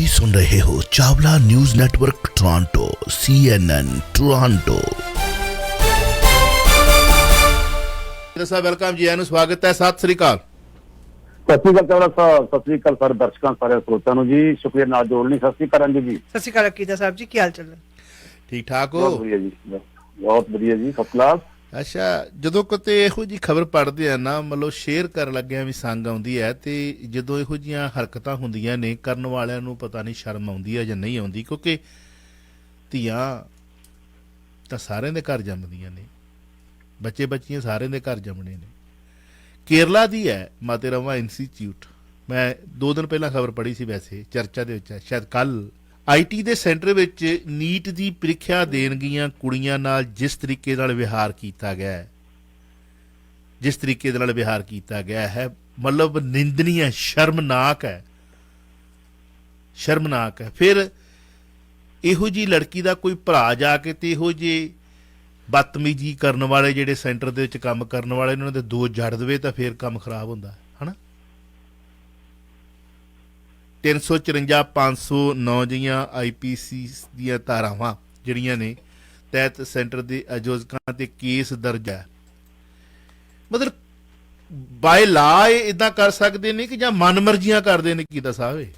ਤੁਸੀਂ ਸੁਣ ਰਹੇ ਹੋ Chawla news network Toronto CNN Toronto. ਸਾਹਿਬ ਵੈਲਕਮ ਜੀ, ਆਇਆਂ ਸਵਾਗਤ ਹੈ, ਸਤਿ ਸ੍ਰੀ ਅਕਾਲ। ਸਤਿ ਸ਼੍ਰੀ ਅਕਾਲ ਚਾਵਲਾ ਸਾਹਿਬ, ਸਤਿ ਸ਼੍ਰੀ ਅਕਾਲ ਸਾਰੇ ਦਰਸ਼ਕਾਂ ਸਾਰੇ ਸਰੋਤਿਆਂ ਨੂੰ ਜੀ, ਸ਼ੁਕਰੀਆ ਨਾਲ ਜੋੜਨ ਲਈ। ਸਤਿ ਸ਼੍ਰੀ ਅਕਾਲ ਜੀ। ਸਤਿ ਸ਼੍ਰੀ ਅਕਾਲ ਅਕੀਦਾ ਸਾਹਿਬ ਜੀ, ਕੀ ਹਾਲ ਚਾਲ ਹੈ? ਠੀਕ ਠਾਕ ਹੋ? ਬਹੁਤ ਵਧੀਆ ਜੀ, ਬਹੁਤ ਵਧੀਆ ਜੀ, ਫਸਟ ਕਲਾਸ। ਅੱਛਾ, ਜਦੋਂ ਕਿਤੇ ਇਹੋ ਜੀ ਖਬਰ ਪੜ੍ਹਦੇ ਆ ਨਾ, ਮਤਲਬ ਸ਼ੇਅਰ ਕਰਨ ਲੱਗਿਆ ਵੀ ਸੰਗ ਆਉਂਦੀ ਹੈ, ਤੇ ਜਦੋਂ ਇਹੋ ਜਿਹੀਆਂ ਹਰਕਤਾਂ ਹੁੰਦੀਆਂ ਨੇ ਕਰਨ ਵਾਲਿਆਂ ਨੂੰ ਪਤਾ ਨਹੀਂ ਸ਼ਰਮ ਆਉਂਦੀ ਹੈ ਜਾਂ ਨਹੀਂ ਆਉਂਦੀ, ਕਿਉਂਕਿ ਧੀਆਂ ਤਾਂ ਸਾਰਿਆਂ ਦੇ ਘਰ ਜੰਮਦੀਆਂ ਨੇ, ਬੱਚੇ ਬੱਚੀਆਂ ਸਾਰਿਆਂ ਦੇ ਘਰ ਜੰਮਣੇ ਨੇ। ਕੇਰਲਾ ਦੀ ਹੈ ਮਾਤੇ ਰਮਾ ਇੰਸਟੀਚਿਊਟ, ਮੈਂ 2 ਦਿਨ ਪਹਿਲਾਂ ਖਬਰ ਪੜ੍ਹੀ ਸੀ, ਵੈਸੇ ਚਰਚਾ ਦੇ ਵਿੱਚ ਸ਼ਾਇਦ ਕੱਲ। IT ਦੇ ਸੈਂਟਰ ਵਿੱਚ ਨੀਟ ਦੀ ਪ੍ਰੀਖਿਆ ਦੇਣ ਗਈਆਂ ਕੁੜੀਆਂ ਨਾਲ ਜਿਸ ਤਰੀਕੇ ਨਾਲ ਵਿਹਾਰ ਕੀਤਾ ਗਿਆ ਹੈ, ਮਤਲਬ ਨਿੰਦਨੀय, ਸ਼ਰਮਨਾਕ ਹੈ। ਫਿਰ ਇਹੋ ਜੀ ਲੜਕੀ ਦਾ ਕੋਈ ਭਰਾ ਜਾ ਕੇ ਤੇ ਇਹੋ ਜਿਹੇ ਬਦਤਮੀਜੀ ਕਰਨ ਵਾਲੇ ਜਿਹੜੇ ਸੈਂਟਰ ਦੇ ਵਿੱਚ ਕੰਮ ਕਰਨ ਵਾਲੇ ਉਹਨਾਂ ਦੇ 2 ਜੜ ਦੇਵੇ ਤਾਂ ਫਿਰ ਕੰਮ ਖਰਾਬ ਹੁੰਦਾ ਹਨਾ। 354 509 ਜਿਹੀਆਂ IPC ਦੀਆਂ ਧਾਰਾਵਾਂ ਜਿਹੜੀਆਂ ਨੇ ਤਹਿਤ ਸੈਂਟਰ ਦੇ ਆਯੋਜਕਾਂ ਤੇ ਕੇਸ ਦਰਜ ਹੈ। ਮਤਲਬ ਬਾਏ ਲਾ ਇਹ ਇਦਾਂ ਕਰ ਸਕਦੇ ਨੇ ਕਿ ਜਾਂ ਮਨਮਰਜ਼ੀਆਂ ਕਰਦੇ ਨੇ, ਕੀ ਦੱਸਾਂ ਵੇ।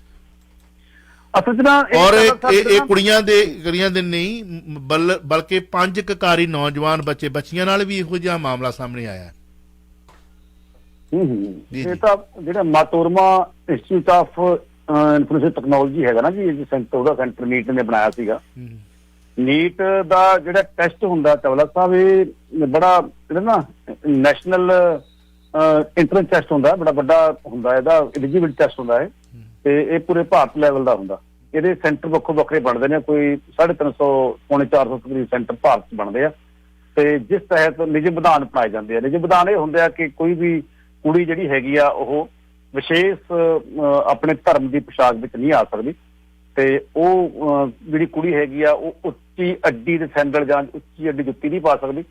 ਅਸਲ ਚ ਨਾ ਔਰ ਇਹ ਕੁੜੀਆਂ ਦੇ ਨਹੀਂ ਬਲਕਿ 5 ਕਕਾਰੀ ਨੌਜਵਾਨ ਬੱਚੇ ਬੱਚੀਆਂ ਨਾਲ ਵੀ ਇਹੋ ਜਿਹਾ ਮਾਮਲਾ ਸਾਹਮਣੇ ਆਇਆ। ਇਹ ਤਾਂ ਜਿਹੜਾ ਮਾਤੋਰਮਾ ਇੰਸਟੀਚਿਊਟ ਆਫ ਇਨਫੋਰਮੇਸ਼ਨ ਟੈਕਨੋਲੋਜੀ ਹੈਗਾ ਨਾ ਜੀ, ਇਹ ਸੈਂਟਰ, ਉਹਦਾ ਸੈਂਟਰ ਨੀਟ ਨੇ ਬਣਾਇਆ ਸੀਗਾ। ਨੀਟ ਦਾ ਜਿਹੜਾ ਟੈਸਟ ਹੁੰਦਾ ਚਾਵਲਾ ਸਾਹਿਬ, ਇਹ ਬੜਾ ਨਾ ਨੈਸ਼ਨਲ ਇੰਟਰੈਂਸ ਟੈਸਟ ਹੁੰਦਾ, ਬੜਾ ਵੱਡਾ ਹੁੰਦਾ, ਇਹਦਾ ਐਲੀਜੀਬਿਲਟੀ ਟੈਸਟ ਹੁੰਦਾ ਹੈ, ਤੇ ਇਹ ਪੂਰੇ ਭਾਰਤ ਲੈਵਲ ਦਾ ਹੁੰਦਾ। ਇਹਦੇ ਸੈਂਟਰ ਵੱਖੋ ਵੱਖਰੇ ਬਣਦੇ ਨੇ, ਕੋਈ 350 ਪੌਣੇ 400 ਤਕਰੀਬ ਸੈਂਟਰ ਭਾਰਤ 'ਚ ਬਣਦੇ ਆ, ਤੇ ਜਿਸ ਤਹਿਤ ਨਿਯਮ ਵਿਧਾਨ ਅਪਣਾਏ ਜਾਂਦੇ ਆ। ਨਿਯਮ ਵਿਧਾਨ ਇਹ ਹੁੰਦੇ ਆ ਕਿ ਕੋਈ ਵੀ ਕੁੜੀ ਜਿਹੜੀ ਹੈਗੀ ਆ ਉਹ ਵਿਸ਼ੇਸ਼ ਆਪਣੇ ਧਰਮ ਦੀ ਪੋਸ਼ਾਕ ਵਿੱਚ ਨਹੀਂ ਆ ਸਕਦੀ, ਤੇ ਉਹ ਜਿਹੜੀ ਕੁੜੀ ਹੈਗੀ ਆ ਉਹ ਉੱਚੀ ਅੱਡੀ ਦੇ ਸੈਂਡਲ ਜਾਂ ਉੱਚੀ ਅੱਡੀ ਜੁੱਤੀ ਨਹੀਂ ਪਾ ਸਕਦੀ,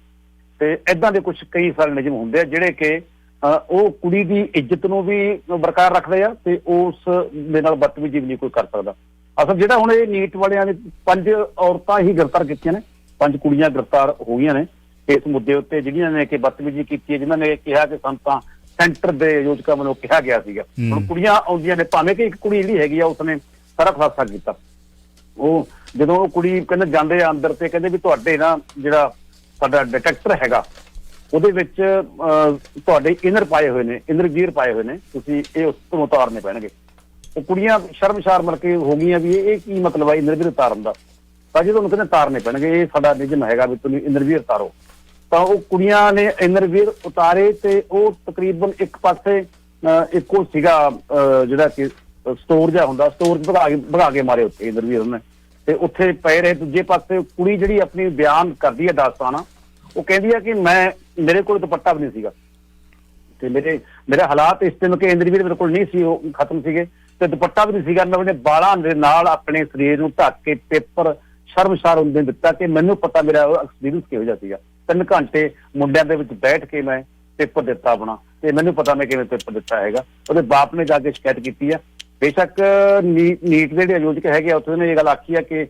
ਤੇ ਏਦਾਂ ਦੇ ਕੁਝ ਕਈ ਸਾਰੇ ਨਿਯਮ ਹੁੰਦੇ ਆ ਜਿਹੜੇ ਕਿ ਉਹ ਕੁੜੀ ਦੀ ਇੱਜ਼ਤ ਨੂੰ ਵੀ ਬਰਕਰਾਰ ਰੱਖਦੇ ਆ, ਤੇ ਉਸ ਦੇ ਨਾਲ ਬਦਤਮੀਜ਼ੀ ਵੀ ਨਹੀਂ ਕੋਈ ਕਰ ਸਕਦਾ। ਅਸਲ ਜਿਹੜਾ ਹੁਣ ਇਹ ਨੀਟ ਵਾਲਿਆਂ ਨੇ 5 ਔਰਤਾਂ ਹੀ ਗ੍ਰਿਫਤਾਰ ਕੀਤੀਆਂ ਨੇ, 5 ਕੁੜੀਆਂ ਗ੍ਰਿਫਤਾਰ ਹੋ ਗਈਆਂ ਨੇ ਇਸ ਮੁੱਦੇ ਉੱਤੇ, ਜਿਹੜੀਆਂ ਨੇ ਕਿ ਬਦਤਮੀਜ਼ੀ ਕੀਤੀ ਹੈ, ਜਿਨ੍ਹਾਂ ਨੇ ਕਿਹਾ ਕਿ ਸਾਨੂੰ ਤਾਂ ਸੈਂਟਰ ਦੇ ਆਯੋਜਕਾਂ ਵੱਲੋਂ ਕਿਹਾ ਗਿਆ ਸੀਗਾ। ਹੁਣ ਕੁੜੀਆਂ ਆਉਂਦੀਆਂ ਨੇ, ਭਾਵੇਂ ਕਿ ਇੱਕ ਕੁੜੀ ਜਿਹੜੀ ਹੈਗੀ ਆ ਉਸਨੇ ਸਾਰਾ ਖੁਲਾਸਾ ਕੀਤਾ। ਉਹ ਜਦੋਂ ਉਹ ਕੁੜੀ ਕਹਿੰਦੇ ਜਾਂਦੇ ਆ ਅੰਦਰ, ਤੇ ਕਹਿੰਦੇ ਵੀ ਤੁਹਾਡੇ ਨਾ ਜਿਹੜਾ ਸਾਡਾ ਡਿਟੈਕਟਰ ਹੈਗਾ ਉਹਦੇ ਵਿੱਚ ਤੁਹਾਡੇ ਇਨਰ ਪਾਏ ਹੋਏ ਨੇ, ਇਨਰ ਗੀਅਰ ਪਾਏ ਹੋਏ ਨੇ, ਤੁਸੀਂ ਇਹ ਉਸ ਤੋਂ ਉਤਾਰਨੇ ਪੈਣਗੇ। ਉਹ ਕੁੜੀਆਂ ਸ਼ਰਮਸ਼ਾਰ ਮਰ ਕੇ ਹੋ ਗਈਆਂ ਵੀ ਇਹ ਕੀ ਮਤਲਬ ਆ ਇਨਰ ਗੀਅਰ ਉਤਾਰਨ ਦਾ, ਤਾਂ ਜੀ ਤੁਹਾਨੂੰ ਕਹਿੰਦੇ ਉਤਾਰਨੇ ਪੈਣਗੇ, ਇਹ ਸਾਡਾ ਨਿਯਮ ਹੈਗਾ ਵੀ ਤੁਸੀਂ ਇਨਰ ਗੀਅਰ ਉਤਾਰੋ। ਤਾਂ ਉਹ ਕੁੜੀਆਂ ਨੇ ਇਨਰ ਗੀਅਰ ਉਤਾਰੇ, ਤੇ ਉਹ ਤਕਰੀਬਨ ਇੱਕ ਪਾਸੇ ਇੱਕੋ ਸੀਗਾ ਜਿਹੜਾ ਕਿ ਸਟੋਰ ਜਿਹਾ ਹੁੰਦਾ, ਸਟੋਰ 'ਚ ਭਗਾ ਕੇ ਮਾਰੇ ਉੱਥੇ ਇਨਰ ਗੀਅਰ ਉਹਨੇ, ਤੇ ਉੱਥੇ ਪਏ ਰਹੇ। ਦੂਜੇ ਪਾਸੇ ਕੁੜੀ ਜਿਹੜੀ ਆਪਣੀ ਬਿਆਨ ਕਰਦੀ ਹੈ ਦਾਸਤਾਨਾ, ਉਹ ਕਹਿੰਦੀ ਹੈ ਕਿ ਮੇਰੇ ਕੋਲ ਦੁਪੱਟਾ ਵੀ ਨਹੀਂ ਸੀਗਾ, ਤੇ ਮੇਰੇ ਹਾਲਾਤ ਇਸ ਟਾਈਮ ਕਿ ਇੰਦਰ ਵੀ ਮੇਰੇ ਕੋਲ ਨਹੀਂ ਸੀ, ਉਹ ਖਤਮ ਸੀਗੇ, ਤੇ ਦੁਪੱਟਾ ਵੀ ਨਹੀਂ ਸੀਗਾ। ਮੈਂ ਆਪਣੇ ਬਾਲਾਂ ਦੇ ਨਾਲ ਆਪਣੇ ਸਰੀਰ ਨੂੰ ਢੱਕ ਕੇ ਪੇਪਰ ਸ਼ਰਮਸ਼ਾਰ ਹੁੰਦੇ ਦਿੱਤਾ ਕਿ ਮੈਨੂੰ ਪਤਾ ਮੇਰਾ ਐਕਸਪੀਰੀਅੰਸ ਕਿਹੋ ਜਿਹਾ ਸੀਗਾ। 3 ਘੰਟੇ ਮੁੰਡਿਆਂ ਦੇ ਵਿੱਚ ਬੈਠ ਕੇ ਮੈਂ ਪੇਪਰ ਦਿੱਤਾ ਆਪਣਾ, ਤੇ ਮੈਨੂੰ ਪਤਾ ਮੈਂ ਕਿਵੇਂ ਪੇਪਰ ਦਿੱਤਾ ਹੈਗਾ। ਉਹਦੇ ਬਾਪ ਨੇ ਜਾ ਕੇ ਸ਼ਿਕਾਇਤ ਕੀਤੀ ਹੈ। ਬੇਸ਼ੱਕ ਨੀਟ ਦੇ ਜਿਹੜੇ ਆਯੋਜਕ ਹੈਗੇ ਆ ਉੱਥੇ ਨੇ ਇਹ ਗੱਲ ਆਖੀ ਹੈ ਕਿ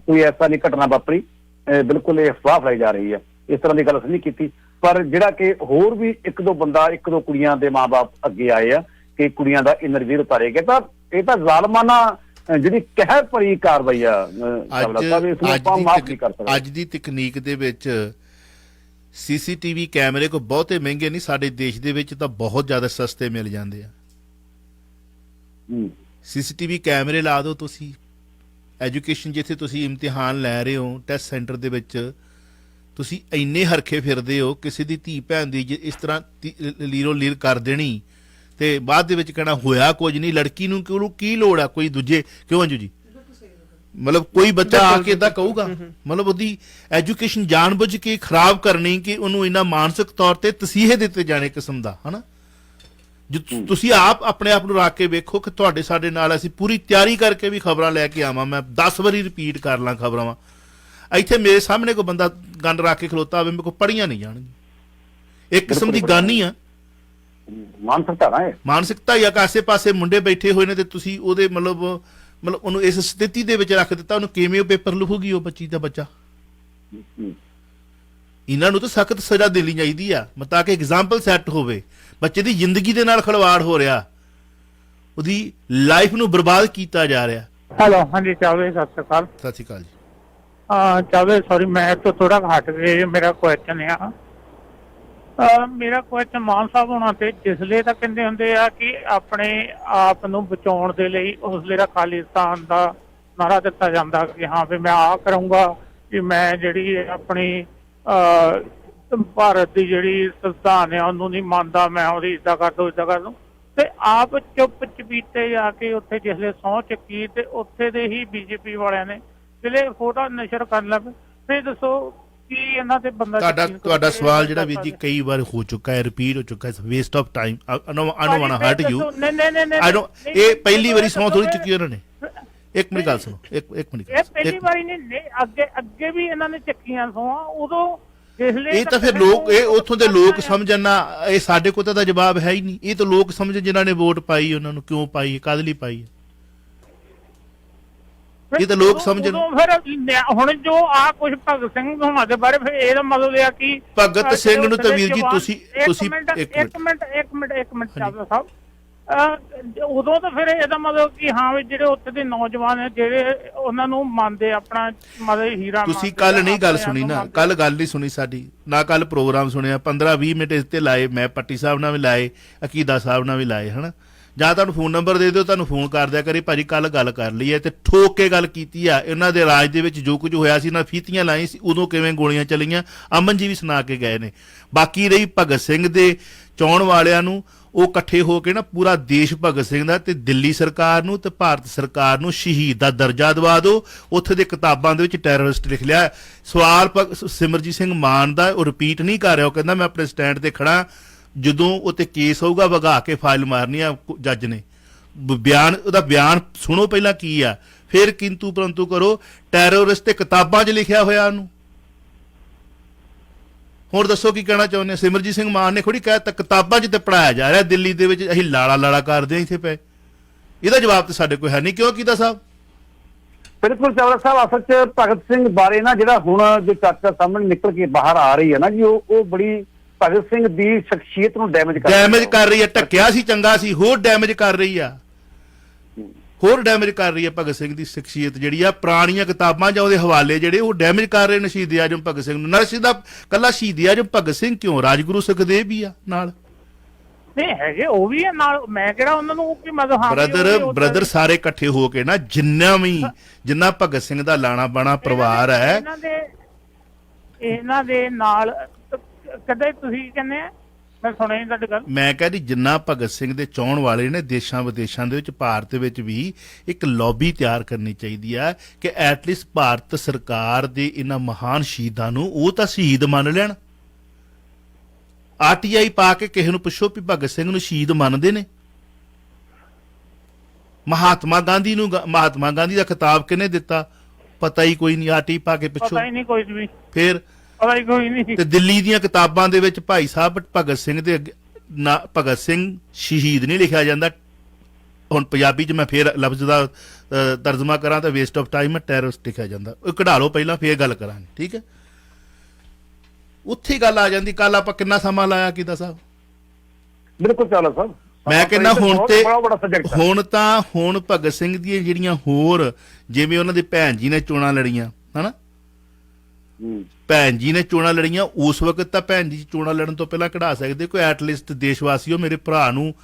ਕੋਈ ਐਸਾ ਨਹੀਂ ਘਟਨਾ ਵਾਪਰੀ, ਬਿਲਕੁਲ ਇਹ ਅਫਵਾਹ ਫੈਲਾਈ ਜਾ ਰਹੀ ਹੈ, ਇਸ ਤਰ੍ਹਾਂ ਦੀ ਗੱਲ ਅਸੀਂ ਨਹੀਂ ਕੀਤੀ। ਪਰ ਜਿਹੜਾ ਕਿ ਹੋਰ ਵੀ 1-2 ਕੁੜੀਆਂ ਦੇ ਮਾਂ-ਬਾਪ ਅੱਗੇ ਆਏ ਆ ਕਿ ਕੁੜੀਆਂ ਦਾ ਇਨਰ ਗੀਅਰ ਉਤਾਰੇ ਗਏ, ਤਾਂ ਇਹ ਤਾਂ ਜ਼ਾਲਮਾਨਾ ਜਿਹੜੀ ਕਹਿਰ ਭਰੀ ਕਾਰਵਾਈ ਆ। ਅੱਜ ਦੀ ਤਕਨੀਕ ਦੇ ਵਿੱਚ CCTV ਕੈਮਰੇ ਕੋਈ ਬਹੁਤੇ ਮਹਿੰਗੇ ਨਹੀਂ, ਸਾਡੇ ਦੇਸ਼ ਦੇ ਵਿੱਚ ਤਾਂ ਬਹੁਤ ਜ਼ਿਆਦਾ ਸਸਤੇ ਮਿਲ ਜਾਂਦੇ ਆ। CCTV ਕੈਮਰੇ ਲਾ ਦਿਓ ਤੁਸੀਂ, ਐਜੂਕੇਸ਼ਨ ਜਿੱਥੇ ਤੁਸੀਂ ਇਮਤਿਹਾਨ ਲੈ ਰਹੇ ਹੋ ਟੈਸਟ ਸੈਂਟਰ ਦੇ ਵਿੱਚ, ਤੁਸੀਂ ਇੰਨੇ ਹਰਖੇ ਫਿਰਦੇ ਹੋ, ਕਿਸੇ ਦੀ ਧੀ ਭੈਣ ਦੀ ਇਸ ਤਰ੍ਹਾਂ ਲੀਰੋ ਲੀਰ ਕਰ ਦੇਣੀ, ਤੇ ਬਾਅਦ ਦੇ ਵਿੱਚ ਕਹਿਣਾ ਹੋਇਆ ਕੁਝ ਨਹੀਂ, ਲੜਕੀ ਨੂੰ ਉਹਨੂੰ ਕੀ ਲੋੜ ਆ, ਕੋਈ ਦੂਜੇ ਕਿਉਂ ਅੰਜੂ ਜੀ, ਮਤਲਬ ਕੋਈ ਬੱਚਾ ਆ ਕੇ ਏਦਾਂ ਕਹੂਗਾ, ਮਤਲਬ ਉਹਦੀ ਐਜੂਕੇਸ਼ਨ ਜਾਣਬੁੱਝ ਕੇ ਖਰਾਬ ਕਰਨੀ ਕਿ ਉਹਨੂੰ ਇੰਨਾ ਮਾਨਸਿਕ ਤੌਰ ਤੇ ਤਸੀਹੇ ਦਿੱਤੇ ਜਾਣੇ ਕਿਸਮ ਦਾ ਹਨਾ। ਤੁਸੀਂ ਆਪਣੇ ਆਪ ਨੂੰ ਰੱਖ ਕੇ ਵੇਖੋ ਕਿ ਤੁਹਾਡੇ ਸਾਡੇ ਨਾਲ ਅਸੀਂ ਪੂਰੀ ਤਿਆਰੀ ਕਰਕੇ ਵੀ ਖਬਰਾਂ ਲੈ ਕੇ ਆਵਾਂ, ਮੈਂ 10 ਵਾਰੀ ਰਿਪੀਟ ਕਰ ਲਾਂ ਖਬਰਾਂ, ਇੱਥੇ ਮੇਰੇ ਸਾਹਮਣੇ ਕੋਈ ਬੰਦਾ ਗੰਨ ਰੱਖ ਕੇ ਖਲੋਤਾ ਹੋਵੇ, ਮੇਰੇ ਕੋਲ ਪੜ੍ਹੀਆਂ ਨਹੀਂ ਜਾਣਗੀਆਂ। ਇੱਕ ਕਿਸਮ ਦੀ ਗੰਨ ਹੀ ਆ, ਮਾਨਸਿਕਤਾ ਨਾ, ਇਹ ਮਾਨਸਿਕਤਾ ਹੀ ਆ। ਆਸੇ ਪਾਸੇ ਮੁੰਡੇ ਬੈਠੇ ਹੋਏ ਨੇ ਤੇ ਤੁਸੀਂ ਉਹਦੇ ਮਤਲਬ ਮਤਲਬ ਉਹਨੂੰ ਇਸ ਸਥਿਤੀ ਦੇ ਵਿੱਚ ਰੱਖ ਦਿੱਤਾ, ਉਹਨੂੰ ਕਿਵੇਂ ਉਹ ਪੇਪਰ ਲਿਖੂਗੀ ਉਹ ਬੱਚੀ ਦਾ ਬੱਚਾ। ਇਹਨਾਂ ਨੂੰ ਤਾਂ ਸਖਤ ਸਜ਼ਾ ਦੇਣੀ ਚਾਹੀਦੀ ਆ, ਤਾਂ ਕਿ ਐਗਜ਼ਾਮਪਲ ਸੈੱਟ ਹੋਵੇ। ਬੱਚੇ ਦੀ ਜ਼ਿੰਦਗੀ ਦੇ ਨਾਲ ਖਿਲਵਾੜ ਹੋ ਰਿਹਾ, ਉਹਦੀ ਲਾਈਫ ਨੂੰ ਬਰਬਾਦ ਕੀਤਾ ਜਾ ਰਿਹਾ। ਹੈਲੋ, ਹਾਂਜੀ ਚਾਵਲੇ, ਸਤਿ ਸ਼੍ਰੀ ਅਕਾਲ। ਸਤਿ ਸ਼੍ਰੀ ਅਕਾਲ ਜੀ। ਚਾਵਲੇ ਸੌਰੀ, ਮੈਂ ਤੋਂ ਥੋੜਾ ਹਟ ਗਏ। ਮੇਰਾ ਕੁਐਸਚਨ ਆ, ਮੇਰਾ ਕੁਐਸਚਨ ਮਾਨ ਸਾਹਿਬ ਹੋਣਾ ਤੇ ਜਿਸਲੇ ਤਾਂ ਕਹਿੰਦੇ ਹੁੰਦੇ ਆ ਕਿ ਆਪਣੇ ਆਪ ਨੂੰ ਬਚਾਉਣ ਦੇ ਲਈ ਉਸਲੇ ਦਾ ਖਾਲਿਸਤਾਨ ਦਾ ਨਾਰਾ ਦਿੱਤਾ ਜਾਂਦਾ ਕਿ ਹਾਂ ਵੀ ਮੈਂ ਆਹ ਕਰੂੰਗਾ, ਕਿ ਮੈਂ ਜਿਹੜੀ ਆਪਣੀ ਭਾਰਤ ਦੀ ਜਿਹੜੀ ਸੰਵਿਧਾਨ ਆ ਉਹਨੂੰ ਨਹੀਂ ਮੰਨਦਾ, ਮੈਂ ਉਹਦੀ ਇੱਦਾਂ ਕਰ ਦੂੰ ਇੱਦਾਂ ਕਰ ਦੂੰ। ਤੇ ਆਪ ਚੁੱਪ ਚਪੀਤੇ ਜਾ ਕੇ ਉੱਥੇ ਜਿਸਲੇ ਸਹੁੰ ਚੱਕੀ ਤੇ ਉੱਥੇ ਦੇ ਹੀ ਬੀਜੇਪੀ ਵਾਲਿਆਂ ਨੇ ਜਿਹੜੇ ਫੋਟੋ ਨਸ਼ਰ ਕਰਨ ਲੱਗ ਪਏ। ਫਿਰ ਦੱਸੋ ਕੀ ਇਹਨਾਂ ਤੇ ਬੰਦਾ ਤੁਹਾਡਾ ਸਵਾਲ ਜਿਹੜਾ ਵੀਰ ਜੀ ਕਈ ਵਾਰ ਹੋ ਚੁੱਕਾ ਹੈ, ਰਿਪੀਟ ਹੋ ਚੁੱਕਾ ਹੈ, waste of time. I don't want to hurt you. I don't, ਇਹ ਪਹਿਲੀ ਵਾਰੀ ਸਹੁੰ ਥੋੜੀ ਚੁੱਕੀ ਉਹਨਾਂ ਨੇ। ਇੱਕ ਮਿੰਟ ਗੱਲ ਸੁਣੋ, ਇੱਕ ਮਿੰਟ। ਇਹ ਪਹਿਲੀ ਵਾਰੀ ਨਹੀਂ, ਅੱਗੇ ਵੀ ਇਹਨਾਂ ਨੇ ਚੱਕੀਆਂ ਸਹੁੰਆਂ। ਉਦੋਂ ਇਹ ਤਾਂ ਫਿਰ ਲੋਕ, ਇਹ ਉੱਥੋਂ ਦੇ ਲੋਕ ਸਮਝਣ ਨਾ, ਇਹ ਸਾਡੇ ਕੋਲ ਤਾਂ ਜਵਾਬ ਹੈ ਹੀ ਨਹੀਂ। ਇਹ ਤਾਂ ਲੋਕ ਸਮਝਣ ਜਿਨ੍ਹਾਂ ਨੇ ਵੋਟ ਪਾਈ, ਉਹਨਾਂ ਨੂੰ ਕਿਉਂ ਪਾਈ, ਕਾਹਦੇ ਲਈ ਪਾਈ। ਇਹ ਤਾਂ ਲੋਕ ਸਮਝਣ। ਫਿਰ ਹੁਣ ਜੋ ਆ ਕੁਝ ਭਗਤ ਸਿੰਘ ਹੋਣਾ ਦੇ ਬਾਰੇ, ਫਿਰ ਇਹਦਾ ਮਤਲਬ ਇਹ ਆ ਕਿ ਭਗਤ ਸਿੰਘ ਨੂੰ ਤਾਂ ਵੀਰ ਜੀ ਤੁਸੀਂ ਇੱਕ ਮਿੰਟ ਚਾਵਲਾ ਸਾਹਿਬ, ਉਦੋਂ ਤਾਂ ਫਿਰ ਇਹਦਾ ਮਤਲਬ ਕਿ ਹਾਂ ਵੀ ਜਿਹੜੇ ਉੱਥੇ ਦੇ ਨੌਜਵਾਨ ਜਿਹੜੇ ਉਹਨਾਂ ਨੂੰ ਮੰਨਦੇ ਆਪਣਾ ਮਤਲਬ ਹੀਰਾ। ਤੁਸੀਂ ਕੱਲ ਨਹੀਂ ਗੱਲ ਸੁਣੀ ਨਾ, ਕੱਲ ਗੱਲ ਨਹੀਂ ਸੁਣੀ ਸਾਡੀ ਨਾ, ਕੱਲ ਪ੍ਰੋਗਰਾਮ ਸੁਣਿਆ 15-20 ਮਿੰਟ ਇਸ ਤੇ ਲਾਏ, ਮੈਂ ਪੱਟੀ ਸਾਹਿਬ ਨਾਲ ਵੀ ਲਾਏ, ਅਕੀਦਾ ਸਾਹਿਬ ਨਾਲ ਵੀ ਲਾਏ ਹਨਾ। ਜਾਂ ਤੁਹਾਨੂੰ ਫੋਨ ਨੰਬਰ ਦੇ ਦਿਓ, ਤੁਹਾਨੂੰ ਫੋਨ ਕਰ ਦਿਆ ਕਰੀ, ਭਾਜੀ ਕੱਲ ਗੱਲ ਕਰ ਲਈ ਹੈ ਤੇ ਠੋਕ ਕੇ ਗੱਲ ਕੀਤੀ ਆ। ਇਹਨਾਂ ਦੇ ਰਾਜ ਦੇ ਵਿੱਚ ਜੋ ਕੁਝ ਹੋਇਆ ਸੀ ਨਾ, ਫੀਤੀਆਂ ਲਾਈ ਸੀ, ਉਦੋਂ ਕਿਵੇਂ ਗੋਲੀਆਂ ਚੱਲੀਆਂ, ਅਮਨ ਜੀ ਵੀ ਸੁਣਾ ਕੇ ਗਏ ਨੇ। ਬਾਕੀ ਰਹੀ ਭਗਤ ਸਿੰਘ ਦੇ ਚਾਹੁਣ ਵਾਲਿਆਂ ਨੂੰ, ਉਹ ਇਕੱਠੇ ਹੋ ਕੇ ਨਾ ਪੂਰਾ ਦੇਸ਼ ਭਗਤ ਸਿੰਘ ਦਾ ਤੇ ਦਿੱਲੀ ਸਰਕਾਰ ਨੂੰ ਤੇ ਭਾਰਤ ਸਰਕਾਰ ਨੂੰ ਸ਼ਹੀਦ ਦਾ ਦਰਜਾ ਦਵਾ ਦਿਓ। ਉੱਥੇ ਦੇ ਕਿਤਾਬਾਂ ਦੇ ਵਿੱਚ ਟੈਰਰਿਸਟ ਲਿਖ ਲਿਆ। ਸਵਾਲ ਸਿਮਰਜੀਤ ਸਿੰਘ ਮਾਨ ਦਾ ਉਹ ਰਿਪੀਟ ਨਹੀਂ ਕਰ ਰਿਹਾ, ਉਹ ਕਹਿੰਦਾ ਮੈਂ ਆਪਣੇ ਸਟੈਂਡ ਤੇ ਖੜਾ, ਜਦੋਂ ਉੱਤੇ ਕੇਸ ਹੋਊਗਾ ਵਗਾ ਕੇ ਫਾਈਲ ਮਾਰਨੀ ਆ ਜੱਜ ਨੇ। ਬਿਆਨ, ਉਹਦਾ ਬਿਆਨ ਸੁਣੋ ਪਹਿਲਾਂ ਕੀ ਆ, ਫਿਰ ਕਿੰਤੂ ਪਰੰਤੂ ਕਰੋ। ਟੈਰਰਿਸਟ ਤੇ ਕਿਤਾਬਾਂ 'ਚ ਲਿਖਿਆ ਹੋਇਆ ਉਹਨੂੰ। ਹੁਣ ਦੱਸੋ ਕੀ ਕਹਿਣਾ ਚਾਹੁੰਦੇ? ਸਿਮਰਜੀਤ ਸਿੰਘ ਮਾਨ ਨੇ ਥੋੜੀ ਕਹਿਤਾ, ਕਿਤਾਬਾਂ 'ਚ ਤੇ ਪੜਾਇਆ ਜਾ ਰਿਹਾ, ਦਿੱਲੀ ਦੇ ਵਿੱਚ ਅਸੀਂ ਲਾੜਾ ਕਰਦੇ ਹਾਂ ਇੱਥੇ ਪਏ। ਇਹਦਾ ਜਵਾਬ ਤੇ ਸਾਡੇ ਕੋਲ ਹੈ ਨਹੀਂ। ਕਿਉਂ ਕੀਤਾ ਸਾਹਿਬ? ਬਿਲਕੁਲ ਚਾਵਲਾ ਸਾਹਿਬ, ਅਸਲ 'ਚ ਭਗਤ ਸਿੰਘ ਬਾਰੇ ਨਾ ਜਿਹੜਾ ਹੁਣ ਜੋ ਚਰਚਾ ਸਾਹਮਣੇ ਨਿਕਲ ਕੇ ਬਾਹਰ ਆ ਰਹੀ ਹੈ ਨਾ ਜੀ, ਉਹ ਬੜੀ ਭਗਤ ਸਿੰਘ ਦੀ ਸ਼ਖਸੀਅਤ ਨੂੰ ਡੈਮੇਜ ਕਰ ਰਹੀ ਹੈ। ਢੱਕਿਆ ਸੀ ਚੰਗਾ ਸੀ, ਹੋਰ ਡੈਮੇਜ ਕਰ ਰਹੀ ਆ, ਹੋਰ ਡੈਮੇਜ ਕਰ ਰਹੀ ਹੈ। ਭਗਤ ਸਿੰਘ ਦੀ ਸ਼ਖਸੀਅਤ ਜਿਹੜੀ ਆ, ਪੁਰਾਣੀਆਂ ਕਿਤਾਬਾਂ ਜਾਂ ਉਹਦੇ ਹਵਾਲੇ ਜਿਹੜੇ ਉਹ ਡੈਮੇਜ ਕਰ ਰਹੇ ਨੇ ਸ਼ਹੀਦ ਆਜਮ ਭਗਤ ਸਿੰਘ ਨੂੰ। ਨਰਸਿੰਘ ਦਾ ਕੱਲਾ ਸ਼ਹੀਦ ਆਜਮ ਭਗਤ ਸਿੰਘ ਕਿਉਂ, ਰਾਜਗੁਰੂ ਸੁਖਦੇਵ ਵੀ ਆ ਨਾਲ, ਨਹੀਂ ਹੈਗੇ ਉਹ ਵੀ ਆ ਨਾਲ। ਮੈਂ ਕਿਹੜਾ ਉਹਨਾਂ ਨੂੰ ਕੀ ਮਤਲਬ, ਹਾਂ ਬ੍ਰਦਰ ਸਾਰੇ ਇਕੱਠੇ ਹੋ ਕੇ ਨਾ, ਜਿੰਨਾ ਭਗਤ ਸਿੰਘ ਦਾ ਲਾਣਾ ਬਾਣਾ ਪਰਿਵਾਰ ਹੈ, ਇਹਨਾਂ ਦੇ ਨਾਲ ਕਦੇ ਤੁਸੀਂ ਕਹਿੰਦੇ ਆ, ਮੈਂ ਸੁਣਿਆ ਨਹੀਂ ਤੁਹਾਡੀ ਗੱਲ। ਮੈਂ ਕਹਿੰਦੀ ਜਿੰਨਾ ਭਗਤ ਸਿੰਘ ਦੇ ਚਾਹੁਣ ਵਾਲੇ ਨੇ ਦੇਸ਼ਾਂ ਵਿਦੇਸ਼ਾਂ ਦੇ ਵਿੱਚ, ਭਾਰਤ ਵਿੱਚ ਵੀ ਇੱਕ ਲੌਬੀ ਤਿਆਰ ਕਰਨੀ ਚਾਹੀਦੀ ਆ ਕਿ ਐਟਲੀਸਟ ਭਾਰਤ ਸਰਕਾਰ ਦੇ ਇਹਨਾਂ ਮਹਾਨ ਸ਼ਹੀਦਾਂ ਨੂੰ ਉਹ ਤਾਂ ਸ਼ਹੀਦ ਮੰਨ ਲੈਣ। ਆਰਟੀਆਈ ਪਾ ਕੇ ਕਿਸੇ ਨੂੰ ਪੁੱਛੋ ਵੀ ਭਗਤ ਸਿੰਘ ਨੂੰ ਸ਼ਹੀਦ ਮੰਨਦੇ ਨੇ? ਮਹਾਤਮਾ ਗਾਂਧੀ ਦਾ ਖਿਤਾਬ ਕਿਹਨੇ ਦਿੱਤਾ? ਪਤਾ ਹੀ ਕੋਈ ਨਹੀਂ। ਆਰਟੀ ਪਾ ਕੇ ਪੁੱਛੋ, ਪਤਾ ਹੀ ਨਹੀਂ ਕੋਈ ਵੀ, ਫਿਰ ਪਤਾ ਹੀ ਕੋਈ ਨਹੀਂ। ਤੇ ਦਿੱਲੀ ਦੀਆਂ ਕਿਤਾਬਾਂ ਦੇ ਵਿੱਚ ਭਾਈ ਸਾਹਿਬ ਭਗਤ ਸਿੰਘ ਦੇ ਭਗਤ ਸਿੰਘ ਸ਼ਹੀਦ ਨਹੀਂ ਲਿਖਿਆ ਜਾਂਦਾ। ਹੁਣ ਪੰਜਾਬੀ 'ਚ ਮੈਂ ਫੇਰ ਲਫ਼ਜ਼ ਦਾ ਤਰਜਮਾ ਕਰਾਂ ਤਾਂ ਵੇਸਟ ਆਫ ਟਾਈਮ ਹੈ, ਟੈਰਰਿਸਟ ਲਿਖਿਆ ਜਾਂਦਾ। ਉਹ ਕਢਾ ਲਓ ਪਹਿਲਾਂ, ਫੇਰ ਗੱਲ ਕਰਾਂਗੇ, ਠੀਕ ਹੈ? ਉੱਥੇ ਗੱਲ ਆ ਜਾਂਦੀ। ਕੱਲ ਆਪਾਂ ਕਿੰਨਾ ਸਮਾਂ ਲਾਇਆ ਕੀਤਾ ਸਾਹਿਬ? ਬਿਲਕੁਲ ਚਾਵਲਾ ਸਾਹਿਬ, ਮੈਂ ਕਹਿੰਦਾ ਹੁਣ ਭਗਤ ਸਿੰਘ ਦੀਆਂ ਜਿਹੜੀਆਂ ਹੋਰ, ਜਿਵੇਂ ਉਹਨਾਂ ਦੀ ਭੈਣ ਜੀ ਨੇ ਚੋਣਾਂ ਲੜੀਆਂ ਹਨਾ, ਭੈਣ ਜੀ ਨੇ ਚੋਣਾਂ ਲੜੀਆਂ, ਉਸ ਵਕਤ ਤਾਂ ਭੈਣ ਜੀ ਚੋਣਾਂ ਲੜਨ ਤੋਂ ਪਹਿਲਾਂ ਕਢਾ ਸਕਦੇ। ਕੋਈ ਐਟਲੀਸਟ ਦੇਸ਼ ਵਾਸੀਓ, ਮੇਰੇ ਭਰਾ ਨੂੰ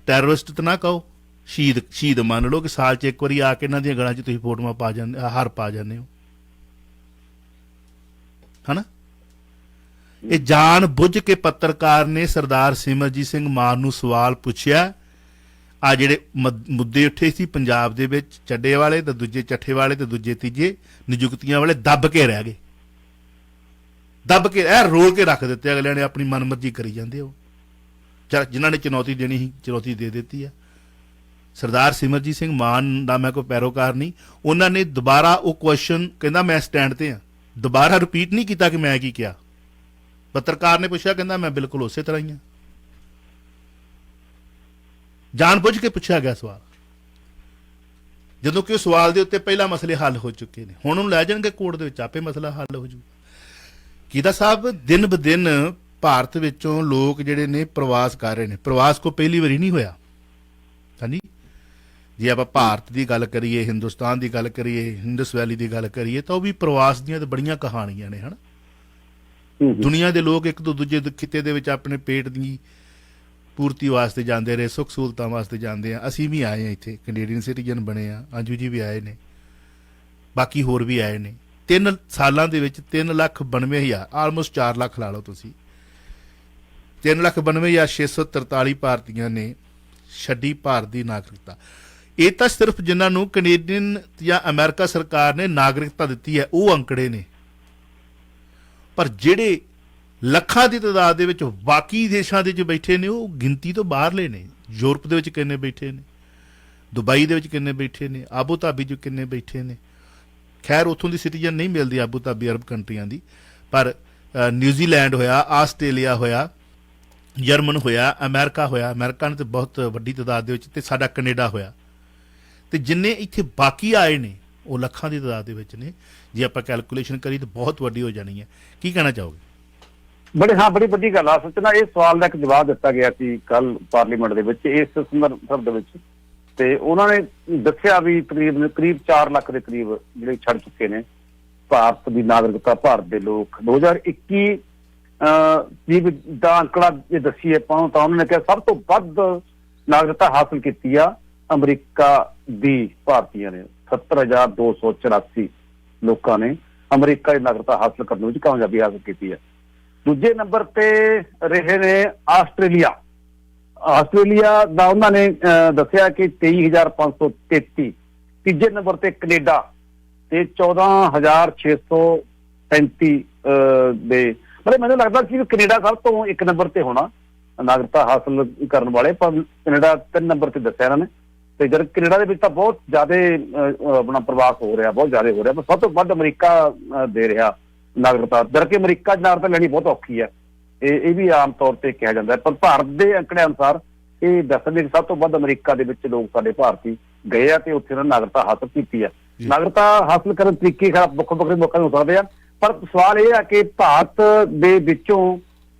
ਟੈਰਰਿਸਟ ਤਾਂ ਨਾ ਕਹੋ, ਸ਼ਹੀਦ ਮੰਨ ਲਓ ਕਿ ਸਾਲ 'ਚ ਇੱਕ ਵਾਰੀ ਆ ਕੇ ਇਹਨਾਂ ਦੀਆਂ ਗਲਾਂ 'ਚ ਤੁਸੀਂ ਫੋਟੋਆਂ ਪਾ ਜਾਂਦੇ, ਹਾਰ ਪਾ ਜਾਂਦੇ ਹੋ ਹਨਾ। ਇਹ ਜਾਣ ਬੁੱਝ ਕੇ ਪੱਤਰਕਾਰ ਨੇ ਸਰਦਾਰ ਸਿਮਰਜੀਤ ਸਿੰਘ ਮਾਨ ਨੂੰ ਸਵਾਲ ਪੁੱਛਿਆ। ਆ ਜਿਹੜੇ ਮੁੱਦੇ ਉੱਠੇ ਸੀ ਪੰਜਾਬ ਦੇ ਵਿੱਚ, ਚੱਡੇ ਵਾਲੇ ਤੇ ਦੂਜੇ ਚੱਠੇ ਵਾਲੇ ਤੇ ਦੂਜੇ ਤੀਜੇ ਨਿਯੁਕਤੀਆਂ ਵਾਲੇ, ਦੱਬ ਕੇ ਰਹਿ ਗਏ, ਦੱਬ ਕੇ ਰੋਲ ਕੇ ਰੱਖ ਦਿੱਤੇ। ਅਗਲਿਆਂ ਨੇ ਆਪਣੀ ਮਨਮਰਜ਼ੀ ਕਰੀ ਜਾਂਦੇ ਹੋ। ਜਿਨ੍ਹਾਂ ਨੇ ਚੁਣੌਤੀ ਦੇਣੀ ਸੀ, ਚੁਣੌਤੀ ਦੇ ਦਿੱਤੀ ਆ। ਸਰਦਾਰ ਸਿਮਰਜੀਤ ਸਿੰਘ ਮਾਨ ਦਾ ਮੈਂ ਕੋਈ ਪੈਰੋਕਾਰ ਨਹੀਂ। ਉਹਨਾਂ ਨੇ ਦੁਬਾਰਾ ਉਹ ਕੁਐਸਚਨ, ਕਹਿੰਦਾ ਮੈਂ ਸਟੈਂਡ ਤੇ ਆ, ਦੁਬਾਰਾ ਰਿਪੀਟ ਨਹੀਂ ਕੀਤਾ ਕਿ ਮੈਂ ਕੀ ਕਿਹਾ। ਪੱਤਰਕਾਰ ਨੇ ਪੁੱਛਿਆ, ਕਹਿੰਦਾ ਮੈਂ ਬਿਲਕੁਲ ਉਸੇ ਤਰ੍ਹਾਂ ਹੀ ਹਾਂ। ਜਾਣ ਬੁੱਝ ਕੇ ਪੁੱਛਿਆ ਗਿਆ ਸਵਾਲ। ਜਦੋਂ ਕਿ ਉਹ ਸਵਾਲ ਦੇ ਉੱਤੇ ਪਹਿਲਾਂ ਮਸਲੇ ਹੱਲ ਹੋ ਚੁੱਕੇ ਨੇ, ਹੁਣ ਉਹਨੂੰ ਲੈ ਜਾਣਗੇ ਕੋਰਟ ਦੇ ਵਿੱਚ, ਆਪੇ ਮਸਲਾ ਹੱਲ ਹੋ ਜੂ। ਕੀਤਾ ਸਾਹਿਬ, ਦਿਨ ਬ ਦਿਨ ਭਾਰਤ ਵਿੱਚੋਂ ਲੋਕ ਜਿਹੜੇ ਨੇ ਪ੍ਰਵਾਸ ਕਰ ਰਹੇ ਨੇ। ਪ੍ਰਵਾਸ ਕੋ ਪਹਿਲੀ ਵਾਰੀ ਨਹੀਂ ਹੋਇਆ, ਹਾਂਜੀ। ਜੇ ਆਪਾਂ ਭਾਰਤ ਦੀ ਗੱਲ ਕਰੀਏ, ਹਿੰਦੁਸਤਾਨ ਦੀ ਗੱਲ ਕਰੀਏ, ਇੰਡਸ ਵੈਲੀ ਦੀ ਗੱਲ ਕਰੀਏ, ਤਾਂ ਉਹ ਵੀ ਪ੍ਰਵਾਸ ਦੀਆਂ ਤਾਂ ਬੜੀਆਂ ਕਹਾਣੀਆਂ ਨੇ, ਹਨਾ। ਦੁਨੀਆ ਦੇ ਲੋਕ ਇੱਕ ਤੋਂ ਦੂਜੇ ਖਿੱਤੇ ਦੇ ਵਿੱਚ ਆਪਣੇ ਪੇਟ ਦੀ ਪੂਰਤੀ ਵਾਸਤੇ ਜਾਂਦੇ ਰਹੇ, ਸੁੱਖ ਸਹੂਲਤਾਂ ਵਾਸਤੇ ਜਾਂਦੇ ਆ। ਅਸੀਂ ਵੀ ਆਏ ਆ ਇੱਥੇ, ਕੈਨੇਡੀਅਨ ਸਿਟੀਜ਼ਨ ਬਣੇ ਆ, ਅੰਜੂ ਜੀ ਵੀ ਆਏ ਨੇ, ਬਾਕੀ ਹੋਰ ਵੀ ਆਏ ਨੇ। 3 ਸਾਲਾਂ ਦੇ ਵਿੱਚ 3,92,000, ਆਲਮੋਸਟ 4 ਲੱਖ ਲਾ ਲਓ ਤੁਸੀਂ, 3,92,643 ਭਾਰਤੀਆਂ ਨੇ ਛੱਡੀ ਭਾਰਤ ਦੀ ਨਾਗਰਿਕਤਾ। ਇਹ ਤਾਂ ਸਿਰਫ ਜਿਨ੍ਹਾਂ ਨੂੰ ਕੈਨੇਡੀਅਨ ਜਾਂ ਅਮਰੀਕਾ ਸਰਕਾਰ ਨੇ ਨਾਗਰਿਕਤਾ ਦਿੱਤੀ ਹੈ ਉਹ ਅੰਕੜੇ ਨੇ, ਪਰ ਜਿਹੜੇ ਲੱਖਾਂ ਦੀ ਤਾਦਾਦ ਦੇ ਵਿੱਚ ਬਾਕੀ ਦੇਸ਼ਾਂ ਦੇ ਵਿੱਚ ਬੈਠੇ ਨੇ ਉਹ ਗਿਣਤੀ ਤੋਂ ਬਾਹਰਲੇ ਨੇ। ਯੂਰਪ ਦੇ ਵਿੱਚ ਕਿੰਨੇ ਬੈਠੇ ਨੇ, ਦੁਬਈ ਦੇ ਵਿੱਚ ਕਿੰਨੇ ਬੈਠੇ ਨੇ, ਆਬੂ ਧਾਬੀ 'ਚ ਕਿੰਨੇ ਬੈਠੇ ਨੇ। ਖੈਰ ਉੱਥੋਂ ਦੀ ਸਿਟੀਜ਼ਨ ਨਹੀਂ ਮਿਲਦੀ ਆਬੂ ਧਾਬੀ ਅਰਬ ਕੰਟਰੀਆਂ ਦੀ, ਪਰ ਨਿਊਜ਼ੀਲੈਂਡ ਹੋਇਆ, ਆਸਟ੍ਰੇਲੀਆ ਹੋਇਆ, ਜਰਮਨ ਹੋਇਆ, ਅਮਰੀਕਾ ਹੋਇਆ, ਅਮਰੀਕਾ ਨੇ ਤਾਂ ਬਹੁਤ ਵੱਡੀ ਤਾਦਾਦ ਦੇ ਵਿੱਚ, ਤੇ ਸਾਡਾ ਕੈਨੇਡਾ ਹੋਇਆ, ਤੇ ਜਿੰਨੇ ਇੱਥੇ ਬਾਕੀ ਆਏ ਨੇ ਉਹ ਲੱਖਾਂ ਦੀ ਤਾਦਾਦ ਦੇ ਵਿੱਚ ਨੇ। ਜੇ ਆਪਾਂ ਕੈਲਕੂਲੇਸ਼ਨ ਕਰੀ ਤਾਂ ਬਹੁਤ ਵੱਡੀ ਹੋ ਜਾਣੀ ਹੈ। ਕੀ ਕਹਿਣਾ ਚਾਹੋਗੇ? ਬੜੀ ਵੱਡੀ ਗੱਲ ਆ। ਸੱਚ ਨਾ, ਇਹ ਸਵਾਲ ਦਾ ਇੱਕ ਜਵਾਬ ਦਿੱਤਾ ਗਿਆ ਸੀ ਕੱਲ ਪਾਰਲੀਮੈਂਟ ਦੇ ਵਿੱਚ ਇਸ ਸੰਦਰਭ ਦੇ ਵਿੱਚ, ਤੇ ਉਹਨਾਂ ਨੇ ਦੱਸਿਆ ਵੀ ਕਰੀਬ 4 ਲੱਖ ਦੇ ਕਰੀਬ ਜਿਹੜੇ ਛੱਡ ਚੁੱਕੇ ਨੇ ਭਾਰਤ ਦੀ ਨਾਗਰਿਕਤਾ। ਭਾਰਤ ਦੇ ਲੋਕ 2021 ਦਾ ਅੰਕੜਾ ਜੇ ਦੱਸੀਏ ਆਪਾਂ ਤਾਂ ਉਹਨਾਂ ਨੇ ਕਿਹਾ ਸਭ ਤੋਂ ਵੱਧ ਨਾਗਰਿਕਤਾ ਹਾਸਲ ਕੀਤੀ ਆ ਅਮਰੀਕਾ ਦੀ ਭਾਰਤੀਆਂ ਨੇ। 70,284 ਲੋਕਾਂ ਨੇ ਅਮਰੀਕਾ ਦੀ ਨਾਗਰਿਕਤਾ ਹਾਸਲ ਕਰਨ ਵਿੱਚ ਕਾਮਯਾਬੀ ਹਾਸਲ ਕੀਤੀ ਹੈ। ਦੂਜੇ ਨੰਬਰ ਤੇ ਰਹੇ ਨੇ ਆਸਟ੍ਰੇਲੀਆ ਦਾ ਉਹਨਾਂ ਨੇ ਦੱਸਿਆ ਕਿ 23,533। ਤੀਜੇ ਨੰਬਰ ਤੇ ਕੈਨੇਡਾ ਤੇ 14,635 ਦੇ। ਮਤਲਬ ਮੈਨੂੰ ਲੱਗਦਾ ਸੀ ਕਿ ਕੈਨੇਡਾ ਸਭ ਤੋਂ 1 ਨੰਬਰ ਤੇ ਹੋਣਾ ਨਾਗਰਿਕਤਾ ਹਾਸਲ ਕਰਨ ਵਾਲੇ, ਪਰ ਕੈਨੇਡਾ 3 ਨੰਬਰ ਤੇ ਦੱਸਿਆ ਇਹਨਾਂ ਨੇ। ਤੇ ਜਦ ਕੈਨੇਡਾ ਦੇ ਵਿੱਚ ਤਾਂ ਬਹੁਤ ਜ਼ਿਆਦਾ ਆਪਣਾ ਪ੍ਰਵਾਸ ਹੋ ਰਿਹਾ, ਬਹੁਤ ਜ਼ਿਆਦਾ ਹੋ ਰਿਹਾ, ਪਰ ਸਭ ਤੋਂ ਵੱਧ ਅਮਰੀਕਾ ਦੇ ਰਿਹਾ ਨਾਗਰਿਕਤਾ। ਜਦਕਿ ਅਮਰੀਕਾ ਦੀ ਨਾਗਰਿਕਤਾ ਲੈਣੀ ਬਹੁਤ ਔਖੀ ਹੈ, ਇਹ ਵੀ ਆਮ ਤੌਰ ਤੇ ਕਿਹਾ ਜਾਂਦਾ ਹੈ। ਪਰ ਭਾਰਤ ਦੇ ਅੰਕੜੇ ਅਨੁਸਾਰ ਇਹ ਦੱਸਦੇ ਕਿ ਸਭ ਤੋਂ ਵੱਧ ਅਮਰੀਕਾ ਦੇ ਵਿੱਚ ਲੋਕ ਸਾਡੇ ਭਾਰਤੀ ਗਏ ਆ ਤੇ ਉੱਥੇ ਉਹਨਾਂ ਨਾਗਰਿਕਤਾ ਹਾਸਲ ਕੀਤੀ ਹੈ। ਨਾਗਰਿਕਤਾ ਹਾਸਲ ਕਰਨ ਤਰੀਕੇ ਵੱਖੋ ਵੱਖਰੇ ਲੋਕਾਂ ਨੂੰ ਹੋ ਸਕਦੇ ਆ, ਪਰ ਸਵਾਲ ਇਹ ਆ ਕਿ ਭਾਰਤ ਦੇ ਵਿੱਚੋਂ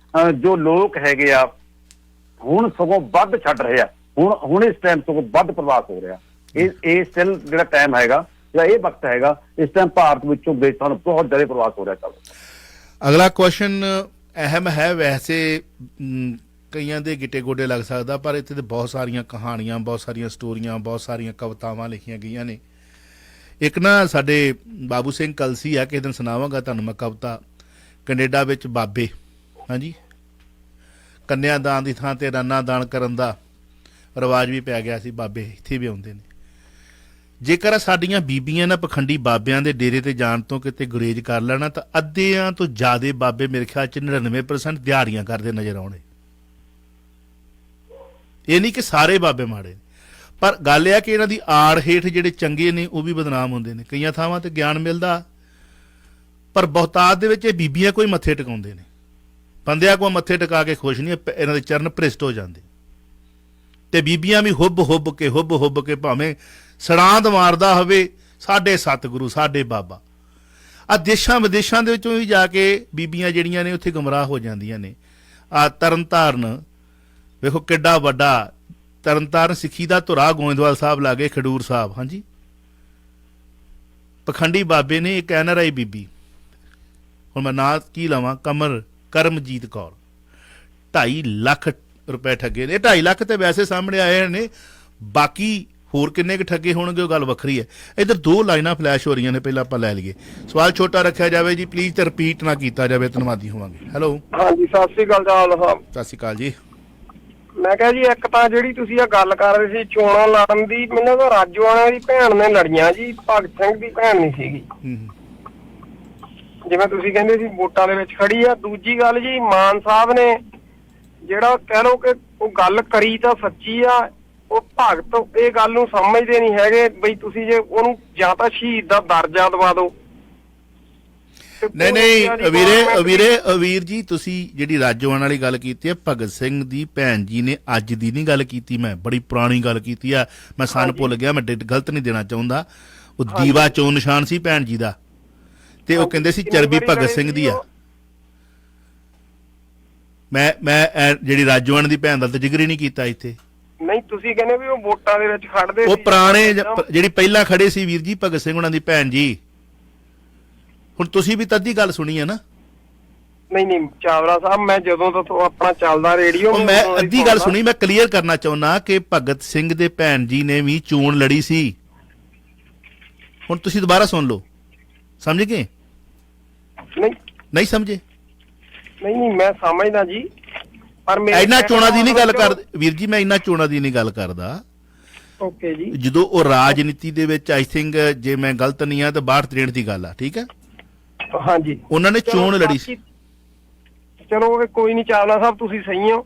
ਜੋ ਲੋਕ ਹੈਗੇ ਆ ਹੁਣ ਸਗੋਂ ਵੱਧ ਛੱਡ ਰਹੇ ਆ। ਹੁਣ ਇਸ ਟਾਈਮ ਸਗੋਂ ਵੱਧ ਪ੍ਰਵਾਸ ਹੋ ਰਿਹਾ। ਇਹ ਸਟਿਲ ਜਿਹੜਾ ਟਾਈਮ ਹੈਗਾ ਜਾਂ ਇਹ ਵਕਤ ਹੈਗਾ, ਇਸ ਟਾਈਮ ਭਾਰਤ ਵਿੱਚੋਂ ਦੇਸ਼ਾਂ ਨੂੰ ਬਹੁਤ ਜ਼ਿਆਦਾ ਪ੍ਰਵਾਸ ਹੋ ਰਿਹਾ। ਚੱਲ ਅਗਲਾ ਕੁਐਸਚਨ ਅਹਿਮ ਹੈ, ਵੈਸੇ ਕਈਆਂ ਦੇ ਗਿੱਟੇ ਗੋਡੇ ਲੱਗ ਸਕਦਾ, ਪਰ ਇੱਥੇ ਤੇ ਬਹੁਤ ਸਾਰੀਆਂ ਕਹਾਣੀਆਂ, ਬਹੁਤ ਸਾਰੀਆਂ ਸਟੋਰੀਆਂ, ਬਹੁਤ ਸਾਰੀਆਂ ਕਵਿਤਾਵਾਂ ਲਿਖੀਆਂ ਗਈਆਂ ਨੇ। ਇੱਕ ਨਾ ਸਾਡੇ ਬਾਬੂ ਸਿੰਘ ਕਲਸੀ ਆ, ਕਿਸੇ ਦਿਨ ਸੁਣਾਵਾਂਗਾ ਤੁਹਾਨੂੰ ਮੈਂ ਕਵਿਤਾ। ਕੈਨੇਡਾ ਵਿੱਚ ਬਾਬੇ, ਹਾਂਜੀ, ਕੰਨਿਆ ਦਾਨ ਦੀ ਥਾਂ ਤੇ ਰਾਨਾ ਦਾਨ ਕਰਨ ਦਾ ਰਿਵਾਜ ਵੀ ਪੈ ਗਿਆ ਸੀ, ਬਾਬੇ ਇੱਥੇ ਵੀ ਆਉਂਦੇ ਨੇ। ਜੇਕਰ ਸਾਡੀਆਂ ਬੀਬੀਆਂ ਨਾ ਪਖੰਡੀ ਬਾਬਿਆਂ ਦੇ ਡੇਰੇ ਤੇ ਜਾਣ ਤੋਂ ਕਿਤੇ ਗੁਰੇਜ਼ ਕਰ ਲੈਣਾ ਤਾਂ ਅੱਧਿਆਂ ਤੋਂ ਜ਼ਿਆਦਾ ਬਾਬੇ ਮੇਰੇ ਖਿਆਲ 'ਚ 99% ਦਿਹਾੜੀਆਂ ਕਰਦੇ ਨਜ਼ਰ ਆਉਣੇ। ਇਹ ਨਹੀਂ ਕਿ ਸਾਰੇ ਬਾਬੇ ਮਾੜੇ, ਪਰ ਗੱਲ ਇਹ ਆ ਕਿ ਇਹਨਾਂ ਦੀ ਆੜ ਹੇਠ ਜਿਹੜੇ ਚੰਗੇ ਨੇ ਉਹ ਵੀ ਬਦਨਾਮ ਹੁੰਦੇ ਨੇ। ਕਈਆਂ ਥਾਵਾਂ ਤੇ ਗਿਆਨ ਮਿਲਦਾ, ਪਰ ਬਹੁਤਾਤ ਦੇ ਵਿੱਚ ਇਹ ਬੀਬੀਆਂ ਕੋਈ ਮੱਥੇ ਟਿਕਾਉਂਦੇ ਨੇ। ਬੰਦਿਆਂ ਕੋਲ ਮੱਥੇ ਟਿਕਾ ਕੇ ਖੁਸ਼ ਨਹੀਂ, ਇਹਨਾਂ ਦੇ ਚਰਨ ਭ੍ਰਿਸ਼ਟ ਹੋ ਜਾਂਦੇ। ਤੇ ਬੀਬੀਆਂ ਵੀ ਹੁੱਬ ਹੁੱਬ ਕੇ ਭਾਵੇਂ ਸੜਾਂਦ ਮਾਰਦਾ ਹੋਵੇ, ਸਾਡੇ ਸਤਿਗੁਰੂ, ਸਾਡੇ ਬਾਬਾ। ਆ ਦੇਸ਼ਾਂ ਵਿਦੇਸ਼ਾਂ ਦੇ ਵਿੱਚੋਂ ਵੀ ਜਾ ਕੇ ਬੀਬੀਆਂ ਜਿਹੜੀਆਂ ਨੇ ਉੱਥੇ ਗੁੰਮਰਾਹ ਹੋ ਜਾਂਦੀਆਂ ਨੇ। ਆ ਤਰਨਤਾਰਨ ਵੇਖੋ ਕਿੱਡਾ ਵੱਡਾ, ਤਰਨਤਾਰਨ ਸਿੱਖੀ ਦਾ ਧੁਰਾ, ਗੋਇੰਦਵਾਲ ਸਾਹਿਬ ਲਾਗੇ ਖਡੂਰ ਸਾਹਿਬ, ਹਾਂਜੀ। ਪਖੰਡੀ ਬਾਬੇ ਨੇ ਇੱਕ NRI ਬੀਬੀ, ਹੁਣ ਮੈਂ ਨਾਂ ਕੀ ਲਵਾਂ, ਕਰਮਜੀਤ ਕੌਰ, 2.5 ਲੱਖ ਰੁਪਏ ਠੱਗੇ ਨੇ। 2.5 ਲੱਖ ਤੇ ਵੈਸੇ ਸਾਹਮਣੇ ਆਏ ਨੇ, ਬਾਕੀ ਹੋਰ ਕਿੰਨੇ ਕੁ ਠੱਗੇ ਹੋਣਗੇ ਉਹ ਗੱਲ ਵੱਖਰੀ ਹੈ। ਇੱਧਰ 2 ਲਾਈਨਾਂ ਫਲੈਸ਼ ਹੋ ਰਹੀਆਂ ਨੇ, ਪਹਿਲਾਂ ਆਪਾਂ ਲੈ ਲਈਏ। ਸਵਾਲ ਛੋਟਾ ਰੱਖਿਆ ਜਾਵੇ ਜੀ ਪਲੀਜ਼, ਤੇ ਰਿਪੀਟ ਨਾ ਕੀਤਾ ਜਾਵੇ, ਧੰਨਵਾਦੀ ਹੋਵਾਂਗੇ। ਹੈਲੋ, ਹਾਂਜੀ, ਸਤਿ ਸ੍ਰੀ ਅਕਾਲ ਸਾਹਿਬ। ਸਤਿ ਸ਼੍ਰੀ ਅਕਾਲ ਜੀ। ਮੈਂ ਕਿਹਾ ਜੀ, ਇੱਕ ਤਾਂ ਜਿਹੜੀ ਤੁਸੀਂ ਆ ਗੱਲ ਕਰ ਰਹੇ ਸੀ ਚੋਣਾਂ ਲੜਨ ਦੀ, ਮੈਨੂੰ ਤਾਂ ਰਾਜੋਆਣਾ ਦੀ ਭੈਣ ਨੇ ਲੜੀਆਂ ਜੀ, ਭਗਤ ਸਿੰਘ ਦੀ ਭੈਣ ਨਹੀਂ ਸੀਗੀ। ਜਿਵੇਂ ਤੁਸੀਂ ਕਹਿੰਦੇ ਸੀ ਵੋਟਾਂ ਦੇ ਵਿੱਚ ਖੜੀ ਆ। ਦੂਜੀ ਗੱਲ ਜੀ, ਮਾਨ ਸਾਹਿਬ ਨੇ ਜਿਹੜਾ ਕਹਿ ਲਓ ਕਿ ਉਹ ਗੱਲ ਕਰੀ ਤਾਂ ਸੱਚੀ ਆ, ਉਹ ਭਗਤ ਇਹ ਗੱਲ ਨੂੰ ਸਮਝਦੇ ਨਹੀਂ ਹੈਗੇ ਬਈ ਤੁਸੀਂ ਜੇ ਉਹਨੂੰ ਜਾਂ ਤਾਂ ਸ਼ਹੀਦ ਦਾ ਦਰਜਾ ਦਵਾ ਦਿਓ। ਨਹੀਂ ਵੀਰ ਜੀ ਤੁਸੀਂ ਜਿਹੜੀ ਰਾਜੋਆਣ ਵਾਲੀ ਗੱਲ ਕੀਤੀ ਹੈ, ਭਗਤ ਸਿੰਘ ਦੀ ਭੈਣ ਜੀ ਨੇ ਅੱਜ ਦੀ ਨਹੀਂ ਗੱਲ ਕੀਤੀ, ਮੈਂ ਬੜੀ ਪੁਰਾਣੀ ਗੱਲ ਕੀਤੀ ਆ, ਮੈਂ ਸਨ ਭੁੱਲ ਗਿਆ, ਮੈਂ ਡੇਟ ਗਲਤ ਨਹੀਂ ਦੇਣਾ ਚਾਹੁੰਦਾ। ਉਹ ਦੀਵਾ ਚੋਣ ਨਿਸ਼ਾਨ ਸੀ ਭੈਣ ਜੀ ਦਾ, ਤੇ ਉਹ ਕਹਿੰਦੇ ਸੀ ਚਰਬੀ ਭਗਤ ਸਿੰਘ ਦੀ ਆ। ਮੈਂ ਜਿਹੜੀ ਰਾਜੋਆਣ ਦੀ ਭੈਣ ਦਾ ਤਾਂ ਜ਼ਿਕਰ ਹੀ ਨਹੀਂ ਕੀਤਾ ਇੱਥੇ। ਨਹੀਂ ਤੁਸੀਂ ਕਹਿੰਦੇ ਵੀ ਉਹ ਵੋਟਾਂ ਦੇ ਵਿੱਚ ਖੜਦੇ ਉਹ ਪੁਰਾਣੇ ਜਿਹੜੀ ਪਹਿਲਾਂ ਖੜੇ ਸੀ ਵੀਰ ਜੀ ਭਗਤ ਸਿੰਘ ਉਹਨਾਂ ਦੀ ਭੈਣ ਜੀ। ਹੁਣ ਤੁਸੀਂ ਵੀ ਤੱਦੀ ਗੱਲ ਸੁਣੀ ਹੈ ਨਾ? ਨਹੀਂ ਚਾਵਲਾ ਸਾਹਿਬ, ਮੈਂ ਜਦੋਂ ਤੋਂ ਆਪਣਾ ਚੱਲਦਾ ਰੇਡੀਓ, ਮੈਂ ਅੱਧੀ ਗੱਲ ਸੁਣੀ, ਮੈਂ ਕਲੀਅਰ ਕਰਨਾ ਚਾਹੁੰਦਾ ਕਿ ਭਗਤ ਸਿੰਘ ਦੇ ਭੈਣ ਜੀ ਨੇ ਵੀ ਚੋਣ ਲੜੀ ਸੀ। ਹੁਣ ਤੁਸੀਂ ਦੁਬਾਰਾ ਸੁਣ ਲਓ, ਸਮਝ ਗਏ? ਨਹੀਂ ਸਮਝੇ? ਨਹੀਂ ਮੈਂ ਸਮਝਦਾ ਜੀ, ਪਰ ਮੈਂ ਇੰਨਾ ਚੋਣਾਂ ਦੀ ਨਹੀਂ ਗੱਲ ਕਰ ਵੀਰ ਜੀ, ਮੈਂ ਇੰਨਾ ਚੋਣਾਂ ਦੀ ਨਹੀਂ ਗੱਲ ਕਰਦਾ। ਓਕੇ ਜੀ। ਜਦੋਂ ਉਹ ਰਾਜਨੀਤੀ ਦੇ ਵਿੱਚ ਆਈ ਥਿੰਕ ਜੇ ਮੈਂ ਗਲਤ ਨਹੀਂ ਆ ਤਾਂ 62-63 ਦੀ ਗੱਲ ਆ, ਠੀਕ ਹੈ? ਹਾਂਜੀ, ਉਹਨਾਂ ਨੇ ਚੋਣ ਲੜੀ ਸੀ। ਚਲੋ ਕੋਈ ਨਹੀਂ ਚਾਵਲਾ ਸਾਹਿਬ, ਤੁਸੀਂ ਸਹੀ ਹੋ,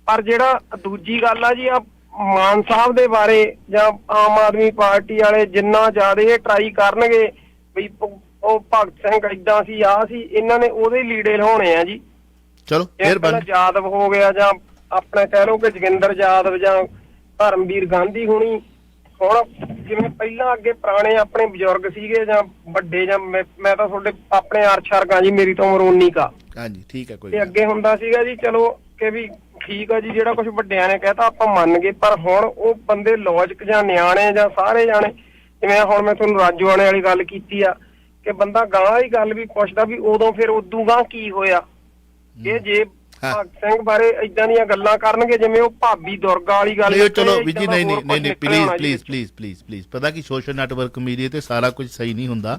ਪਰ ਜਿਹੜਾ ਦੂਜੀ ਗੱਲ ਆ ਜੀ, ਆ ਮਾਨ ਸਾਹਿਬ ਦੇ ਬਾਰੇ ਜਾਂ ਆਮ ਆਦਮੀ ਪਾਰਟੀ ਵਾਲੇ ਜਿੰਨਾ ਜ਼ਿਆਦਾ ਇਹ ਟਰਾਈ ਕਰਨਗੇ ਵੀ ਉਹ ਭਗਤ ਸਿੰਘ ਏਦਾਂ ਸੀ, ਆ ਸੀ, ਇਹਨਾਂ ਨੇ ਉਹਦੇ ਲੀੜੇ ਲਾਉਣੇ ਆ ਜੀ। ਚਲੋ ਮਿਹਰਬਾਨੀ। ਯਾਦਵ ਹੋ ਗਿਆ, ਜਾਂ ਆਪਣਾ ਕਹਿ ਲਓ ਕਿ ਜੋਗਿੰਦਰ ਯਾਦਵ ਜਾਂ ਧਰਮਵੀਰ ਗਾਂਧੀ ਹੁਣੀ, ਹੁਣ ਜਿਵੇਂ ਪਹਿਲਾਂ ਅੱਗੇ ਪੁਰਾਣੇ ਆਪਣੇ ਬਜ਼ੁਰਗ ਸੀਗੇ ਜਾਂ ਵੱਡੇ, ਜਾਂ ਮੈਂ ਤਾਂ ਤੁਹਾਡੇ ਆਪਣੇ ਅਰਸ਼ਰਗਾਂ ਜੀ, ਮੇਰੀ ਤਾਂ ਉਮਰ 19 ਕਾ। ਹਾਂਜੀ ਠੀਕ ਹੈ। ਕੋਈ ਤੇ ਅੱਗੇ ਹੁੰਦਾ ਸੀਗਾ ਜੀ, ਚਲੋ ਕਿ ਵੀ ਠੀਕ ਆ ਜੀ, ਜਿਹੜਾ ਕੁਝ ਵੱਡਿਆਂ ਨੇ ਕਹਿਤਾ ਆਪਾਂ ਮੰਨ ਗਏ, ਪਰ ਹੁਣ ਉਹ ਬੰਦੇ ਲੌਜਿਕ ਜਾਂ ਨਿਆਣੇ ਜਾਂ ਸਾਰੇ ਜਾਣੇ, ਜਿਵੇਂ ਹੁਣ ਮੈਂ ਤੁਹਾਨੂੰ ਰਾਜੋਆਣੇ ਵਾਲੀ ਗੱਲ ਕੀਤੀ ਆ ਕਿ ਬੰਦਾ ਗਾਂ ਵਾਲੀ ਗੱਲ ਵੀ ਪੁੱਛਦਾ ਵੀ ਉਦੋਂ ਫਿਰ ਉਦੋਂ ਗਾਂ ਕੀ ਹੋਇਆ। ਇਹ ਜੇ ਭਗਤ ਸਿੰਘ ਬਾਰੇ ਏਦਾਂ ਦੀਆਂ ਗੱਲਾਂ ਕਰਨਗੇ ਜਿਵੇਂ ਉਹ ਭਾਬੀ ਦੁਰਗਾ ਵਾਲੀ ਗੱਲ, ਚਲੋ ਵੀ ਜੀ ਨਹੀਂ ਪਲੀਜ਼ ਪਤਾ ਕਿ ਸੋਸ਼ਲ ਨੈਟਵਰਕ ਮੀਡੀਆ ਤੇ ਸਾਰਾ ਕੁਝ ਸਹੀ ਨਹੀਂ ਹੁੰਦਾ,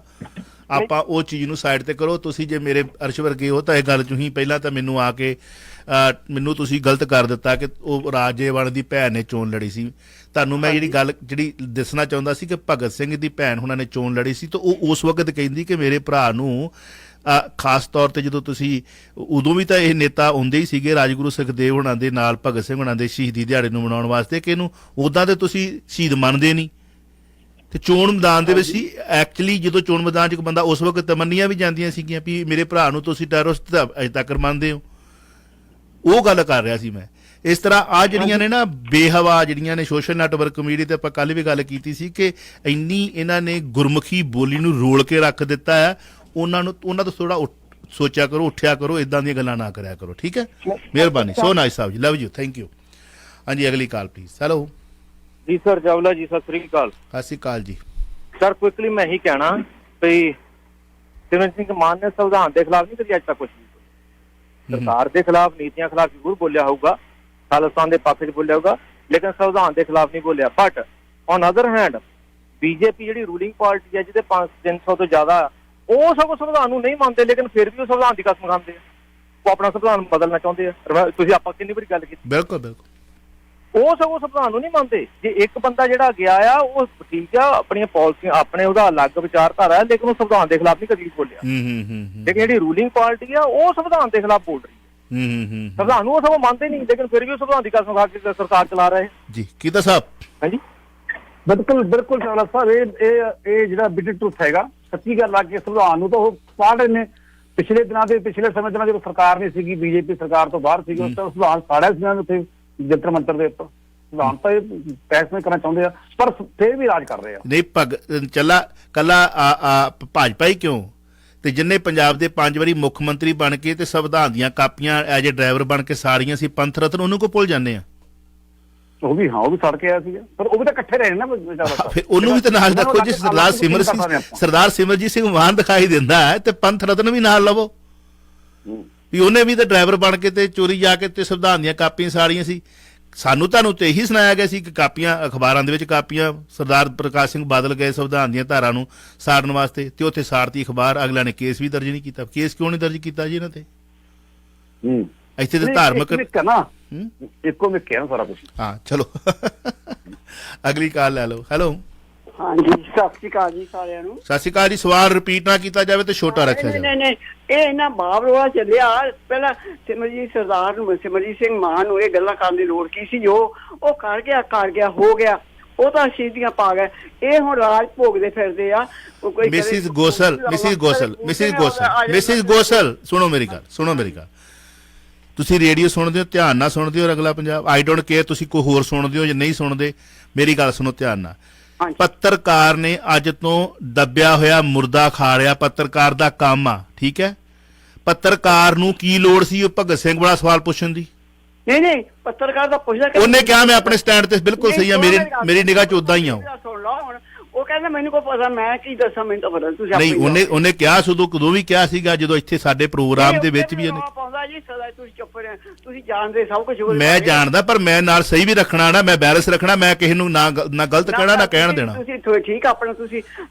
ਆਪਾਂ ਉਹ ਚੀਜ਼ ਨੂੰ ਸਾਈਡ ਤੇ ਕਰੋ। ਤੁਸੀਂ ਜੇ ਮੇਰੇ ਅਰਸ਼ ਵਰਗੇ ਹੋ ਤਾਂ ਇਹ ਗੱਲ ਚੋਂ ਹੀ ਪਹਿਲਾਂ ਤਾਂ ਮੈਨੂੰ ਆ ਕੇ ਮੈਨੂੰ ਤੁਸੀਂ ਗਲਤ ਕਰ ਦਿੱਤਾ ਕਿ ਉਹ ਰਾਜੇਵਾਲ ਦੀ ਭੈਣ ਨੇ ਚੋਣ ਲੜੀ ਸੀ। ਤੁਹਾਨੂੰ ਮੈਂ ਜਿਹੜੀ ਦੱਸਣਾ ਚਾਹੁੰਦਾ ਸੀ ਕਿ ਭਗਤ ਸਿੰਘ ਦੀ ਭੈਣ ਉਹਨਾਂ ਨੇ ਚੋਣ ਲੜੀ ਸੀ, ਤਾਂ ਉਹ ਉਸ ਵਕਤ ਕਹਿੰਦੀ ਕਿ ਮੇਰੇ ਭਰਾ ਨੂੰ ਖਾਸ ਤੌਰ ਤੇ ਜਦੋਂ ਤੁਸੀਂ ਉਦੋਂ ਵੀ ਤਾਂ ਇਹ ਨੇਤਾ ਹੁੰਦੇ ਹੀ ਸੀਗੇ ਰਾਜਗੁਰੂ ਸੁਖਦੇਵ ਹੁਣਾਂ ਦੇ ਨਾਲ ਭਗਤ ਸਿੰਘ ਹੁਣਾਂ ਦੇ ਸ਼ਹੀਦੀ ਦਿਹਾੜੇ ਨੂੰ ਮਨਾਉਣ ਵਾਸਤੇ, ਕਿ ਇਹਨੂੰ ਉਦਾਂ ਤੇ ਤੁਸੀਂ ਸ਼ਹੀਦ ਮੰਨਦੇ ਨਹੀਂ। ਤੇ ਚੋਣ ਮੈਦਾਨ ਦੇ ਵਿੱਚ ਸੀ ਐਕਚੁਅਲੀ, ਜਦੋਂ ਚੋਣ ਮੈਦਾਨ 'ਚ ਇੱਕ ਬੰਦਾ ਉਸ ਵਕਤ ਤਮੰਨੀਆਂ ਵੀ ਜਾਂਦੀਆਂ ਸੀਗੀਆਂ ਵੀ ਮੇਰੇ ਭਰਾ ਨੂੰ ਤੁਸੀਂ ਟੈਰਰਿਸਟ ਅਜੇ ਤੱਕ ਮੰਨਦੇ ਹੋ, ਉਹ ਗੱਲ ਕਰ ਰਿਹਾ ਸੀ ਮੈਂ। ਇਸ ਤਰ੍ਹਾਂ ਆ ਜਿਹੜੀਆਂ ਨੇ ਨਾ ਬੇਹਵਾ ਜਿਹੜੀਆਂ ਨੇ ਸੋਸ਼ਲ ਨੈਟਵਰਕ ਮੀਡੀਆ ਤੇ, ਆਪਾਂ ਕੱਲ ਵੀ ਗੱਲ ਕੀਤੀ ਸੀ ਕਿ ਇੰਨੀ ਇਹਨਾਂ ਨੇ ਗੁਰਮੁਖੀ ਬੋਲੀ ਨੂੰ ਰੋਲ ਕੇ ਰੱਖ ਦਿੱਤਾ ਹੈ। ਉਹਨਾਂ ਤੋਂ ਥੋੜਾ ਸੋਚਿਆ ਕਰੋ, ਉੱਠਿਆ ਕਰੋ, ਇਦਾਂ ਦੀਆਂ ਗੱਲਾਂ ਨਾ ਕਰਿਆ ਕਰੋ, ਠੀਕ ਹੈ? ਮਿਹਰਬਾਨੀ। So nice Sahib ji, love you, thank you. ਹਾਂਜੀ ਅਗਲੀ ਕਾਲ ਪਲੀਜ਼। ਹੈਲੋ ਜੀ ਸਰ, ਚਾਵਲਾ ਜੀ, ਸਤਿ ਸ੍ਰੀ ਅਕਾਲ। ਸਤਿ ਸ੍ਰੀ ਅਕਾਲ ਜੀ। ਸਰ ਕੁਇਕਲੀ ਮੈਂ ਹੀ ਕਹਿਣਾ ਵੀ ਸਿਮਰਨ ਸਿੰਘ ਮਾਨ ਨੇ ਸੰਵਿਧਾਨ ਦੇ ਖਿਲਾਫ ਨਹੀਂ ਕਰੀ ਅੱਜ ਤੱਕ ਕੁਛ ਵੀ। ਸਰਕਾਰ ਦੇ ਖਿਲਾਫ, ਨੀਤੀਆਂ ਖਿਲਾਫ ਜ਼ਰੂਰ ਬੋਲਿਆ ਹੋਊਗਾ, ਖਾਲਿਸਤਾਨ ਦੇ ਪੱਖ 'ਚ ਬੋਲਿਆ ਹੋਊਗਾ, ਲੇਕਿਨ ਸੰਵਿਧਾਨ ਦੇ ਖਿਲਾਫ ਨਹੀਂ ਬੋਲਿਆ। But on other hand BJP ਜਿਹੜੀ ਰੂਲਿੰਗ ਪਾਰਟੀ ਹੈ, ਜਿਹਦੇ 500-300 ਤੋਂ ਜ਼ਿਆਦਾ, ਉਹ ਸਗੋਂ ਸੰਵਿਧਾਨ ਨੂੰ ਨਹੀਂ ਮੰਨਦੇ, ਲੇਕਿਨ ਫਿਰ ਵੀ ਉਹ ਸੰਵਿਧਾਨ ਦੀ ਕਸਮ ਖਾਂਦੇ ਆ। ਉਹ ਆਪਣਾ ਸੰਵਿਧਾਨ ਬਦਲਣਾ ਚਾਹੁੰਦੇ ਆ। ਤੁਸੀਂ ਆਪਾਂ ਕਿੰਨੀ ਵਾਰੀ ਗੱਲ ਕੀਤੀ। ਬਿਲਕੁਲ ਉਹ ਸਗੋਂ ਸੰਵਿਧਾਨ ਨੂੰ ਨਹੀਂ ਮੰਨਦੇ। ਜੇ ਇੱਕ ਬੰਦਾ ਜਿਹੜਾ ਗਿਆ ਆ ਉਹ ਠੀਕ ਆ, ਆਪਣੀਆਂ ਪਾਲਿਸੀਆਂ, ਆਪਣੇ ਉਹਦਾ ਅਲੱਗ ਵਿਚਾਰਧਾਰਾ ਹੈ, ਲੇਕਿਨ ਉਹ ਸੰਵਿਧਾਨ ਦੇ ਖਿਲਾਫ ਨਹੀਂ ਕਦੀ ਬੋਲਿਆ। ਲੇਕਿਨ ਜਿਹੜੀ ਰੂਲਿੰਗ ਪਾਰਟੀ ਆ ਉਹ ਸੰਵਿਧਾਨ ਦੇ ਖਿਲਾਫ ਬੋਲ ਰਹੀ ਹੈ। ਸੰਵਿਧਾਨ ਨੂੰ ਉਹ ਸਗੋਂ ਮੰਨਦੇ ਨਹੀਂ, ਲੇਕਿਨ ਫਿਰ ਵੀ ਉਹ ਸੰਵਿਧਾਨ ਦੀ ਕਸਮ ਖਾ ਕੇ ਸਰਕਾਰ ਚਲਾ ਰਹੇ ਜੀ। ਕੀਤਾ ਸਾਹਿਬ? ਹਾਂਜੀ ਬਿਲਕੁਲ ਚਾਵਲਾ ਸਾਹਿਬ, ਇਹ ਜਿਹੜਾ ਬਿਟਰ ਟਰੂਥ ਹੈਗਾ, ਸੱਚੀ ਗੱਲ ਆ ਕਿ ਸੰਵਿਧਾਨ ਨੂੰ ਤਾਂ ਉਹ ਪਾੜ ਰਹੇ ਨੇ। ਪਿਛਲੇ ਸਮੇਂ ਦਿਨਾਂ ਜਦੋਂ ਸਰਕਾਰ ਨਹੀਂ ਸੀਗੀ, ਬੀਜੇਪੀ ਸਰਕਾਰ ਤੋਂ ਬਾਹਰ ਸੀਗੀ, ਉਸ ਤੋਂ ਸੰਵਿਧਾਨ ਸਾੜਿਆ ਸੀ ਉੱਥੇ ਜੰਤਰ ਮੰਤਰ ਦੇ ਉੱਪਰ। ਸੰਵਿਧਾਨ ਤਾਂ ਇਹ ਫੈਸਲੇ ਕਰਨਾ ਚਾਹੁੰਦੇ ਆ, ਪਰ ਫਿਰ ਵੀ ਰਾਜ ਕਰ ਰਹੇ ਆ। ਨਹੀਂ ਕੱਲਾ ਭਾਜਪਾ ਹੀ ਕਿਉਂ, ਤੇ ਜਿੰਨੇ ਪੰਜਾਬ ਦੇ 5 ਵਾਰੀ ਮੁੱਖ ਮੰਤਰੀ ਬਣ ਕੇ ਤੇ ਸੰਵਿਧਾਨ ਦੀਆਂ ਕਾਪੀਆਂ ਐਜ ਏ ਡਰਾਈਵਰ ਬਣ ਕੇ ਸਾਰੀਆਂ ਸੀ ਪੰਥ ਰਤਨ, ਉਹਨੂੰ ਕੋ ਭੁੱਲ ਜਾਂਦੇ ਆ। ਉਹ ਵੀ ਸੜ ਕੇ ਆਇਆ ਸੀਗਾ, ਪਰ ਉਹ ਵੀ ਤਾਂ ਇਕੱਠੇ ਰਹੇ ਨਾ। ਫਿਰ ਉਹਨੂੰ ਵੀ ਤਾਂ ਨਾਲ ਦੇਖੋ ਜੀ। ਸਰਦਾਰ ਸਿਮਰਜੀਤ ਸਿੰਘ ਮਾਨ ਦਿਖਾਈ ਦਿੰਦਾ ਹੈ ਤੇ ਪੰਥ ਰਤਨ ਵੀ ਨਾਲ ਲਵੋ ਵੀ ਉਹਨੇ ਵੀ ਤਾਂ ਡਰਾਈਵਰ ਬਣ ਕੇ ਤੇ ਚੋਰੀ ਜਾ ਕੇ ਤੇ ਸੰਵਿਧਾਨ ਦੀਆਂ ਕਾਪੀਆਂ ਸਾੜੀਆਂ ਸੀ। ਤੁਹਾਨੂੰ ਤੇ ਇਹੀ ਸੁਣਾਇਆ ਗਿਆ ਸੀ ਕਿ ਕਾਪੀਆਂ, ਅਖਬਾਰਾਂ ਦੇ ਵਿੱਚ ਕਾਪੀਆਂ, ਸਰਦਾਰ ਪ੍ਰਕਾਸ਼ ਸਿੰਘ ਬਾਦਲ ਗਏ ਸੰਵਿਧਾਨ ਦੀਆਂ ਧਾਰਾਂ ਨੂੰ ਸਾੜਨ ਵਾਸਤੇ ਤੇ ਉੱਥੇ ਸਾੜਤੀ ਅਖਬਾਰ, ਅਗਲਾ ਨੇ ਕੇਸ ਵੀ ਦਰਜ ਨਹੀਂ ਕੀਤਾ। ਕੇਸ ਕਿਉਂ ਨਹੀਂ ਦਰਜ ਕੀਤਾ ਜੀ ਇਹਨਾਂ ਤੇ? ਇੱਥੇ ਤੇ ਧਾਰਮਿਕ ਇੱਕੋ ਮਿੱਕ ਹੈ ਸਾਰਾ ਕੁਝ। ਹਾਂ ਚਲੋ ਅਗਲੀ ਕਾਲ ਲੈ ਲਓ। ਹੈਲੋ ਹਾਂਜੀ, ਸਤਿ ਸ਼੍ਰੀ ਅਕਾਲ ਜੀ ਸਾਰਿਆਂ ਨੂੰ। ਸਤਿ ਸ਼੍ਰੀ ਅਕਾਲ ਜੀ। ਸਵਾਲ ਰਿਪੀਟ ਨਾ ਕੀਤਾ ਜਾਵੇ ਤੇ ਛੋਟਾ ਰੱਖਿਆ ਜਾਵੇ। ਨਹੀਂ ਇਹ ਇਹਨਾਂ ਬਾਬਰੋਆ ਚੱਲਿਆ। ਪਹਿਲਾਂ ਸਿਮਰਜੀਤ ਸਿੰਘ ਮਾਨ ਨੂੰ ਇਹ ਗੱਲਾਂ ਕਰਨ ਦੀ ਲੋੜ ਕੀ ਸੀ? ਉਹ ਕਰ ਗਿਆ ਹੋ ਗਿਆ। ਉਹ ਤਾਂ ਸ਼ਹੀਦੀਆਂ ਪਾ ਗਏ, ਇਹ ਹੁਣ ਰਾਜ ਭੋਗਦੇ ਫਿਰਦੇ ਆ। ਉਹ ਕੋਈ ਮਿਸਿਸ ਗੋਸਲ ਸੁਣੋ ਮੇਰੀ ਗੱਲ। ਤੁਸੀਂ ਰੇਡੀਓ ਸੁਣਦੇ ਹੋ, ਧਿਆਨ ਨਾਲ ਸੁਣਦੇ ਹੋ ਅਗਲਾ ਪੰਜਾਬ। ਆਈ ਡੋਂਟ ਕੇਅਰ ਤੁਸੀਂ ਕੋਈ ਹੋਰ ਸੁਣਦੇ ਹੋ ਜਾਂ ਨਹੀਂ ਸੁਣਦੇ, ਮੇਰੀ ਗੱਲ ਸੁਣੋ ਧਿਆਨ ਨਾਲ। ਹਾਂਜੀ। ਪੱਤਰਕਾਰ ਨੇ ਅੱਜ ਤੋਂ ਦੱਬਿਆ ਹੋਇਆ ਮੁਰਦਾ ਖਾ ਲਿਆ, ਪੱਤਰਕਾਰ ਦਾ ਕੰਮ ਆ, ਠੀਕ ਹੈ। ਪੱਤਰਕਾਰ ਨੂੰ ਕੀ ਲੋੜ ਸੀ ਉਹ ਭਗਤ ਸਿੰਘ ਵਾਲਾ ਸਵਾਲ ਪੁੱਛਣ ਦੀ? ਨਹੀਂ ਪੱਤਰਕਾਰ ਦਾ ਪੁੱਛਦਾ ਕਿ ਉਹਨੇ ਕਿਹਾ ਮੈਂ ਆਪਣੇ ਸਟੈਂਡ ਤੇ ਬਿਲਕੁਲ ਸਹੀ ਆ, ਮੇਰੀ ਨਿਗਾਹ 'ਚ ਉਦਾਂ ਹੀ ਆ ਉਹ। ਸੁਣ ਲਓ ਹੁਣ, ਉਹ ਕਹਿੰਦਾ ਮੈਨੂੰ ਕੋਈ ਪਤਾ, ਮੈਂ ਕੀ ਦੱਸਾਂ, ਮੈਨੂੰ ਤਾਂ ਪਤਾ ਤੁਸੀਂ ਨਹੀਂ, ਉਹਨੇ ਕਿਹਾ ਸੁਦੋਂ ਕਦੋਂ ਵੀ ਕਿਹਾ ਸੀਗਾ ਜਦੋਂ ਇੱਥੇ ਸਾਡੇ ਪ੍ਰੋਗਰਾਮ ਦੇ ਵਿੱਚ ਵੀ ਇਹਨੇ ਪਾਉਂਦਾ ਜੀ ਸਦਾ। ਤੁਸੀਂ ਚੁੱਪ ਰਹੇ, ਤੁਸੀਂ ਜਾਣਦੇ ਸਭ ਕੁਝ। ਮੈਂ ਜਾਣਦਾ, ਪਰ ਮੈਂ ਨਾਲ ਸਹੀ ਵੀ ਰੱਖਣਾ ਨਾ, ਮੈਂ ਬੈਲੈਂਸ ਰੱਖਣਾ, ਮੈਂ ਕਿਸੇ ਨੂੰ ਨਾ ਗਲਤ ਕਹਿਣਾ ਨਾ ਕਹਿਣ ਦੇਣਾ। ਤੁਸੀਂ ਠੀਕ ਆਪਣਾ ਤੁਸੀਂ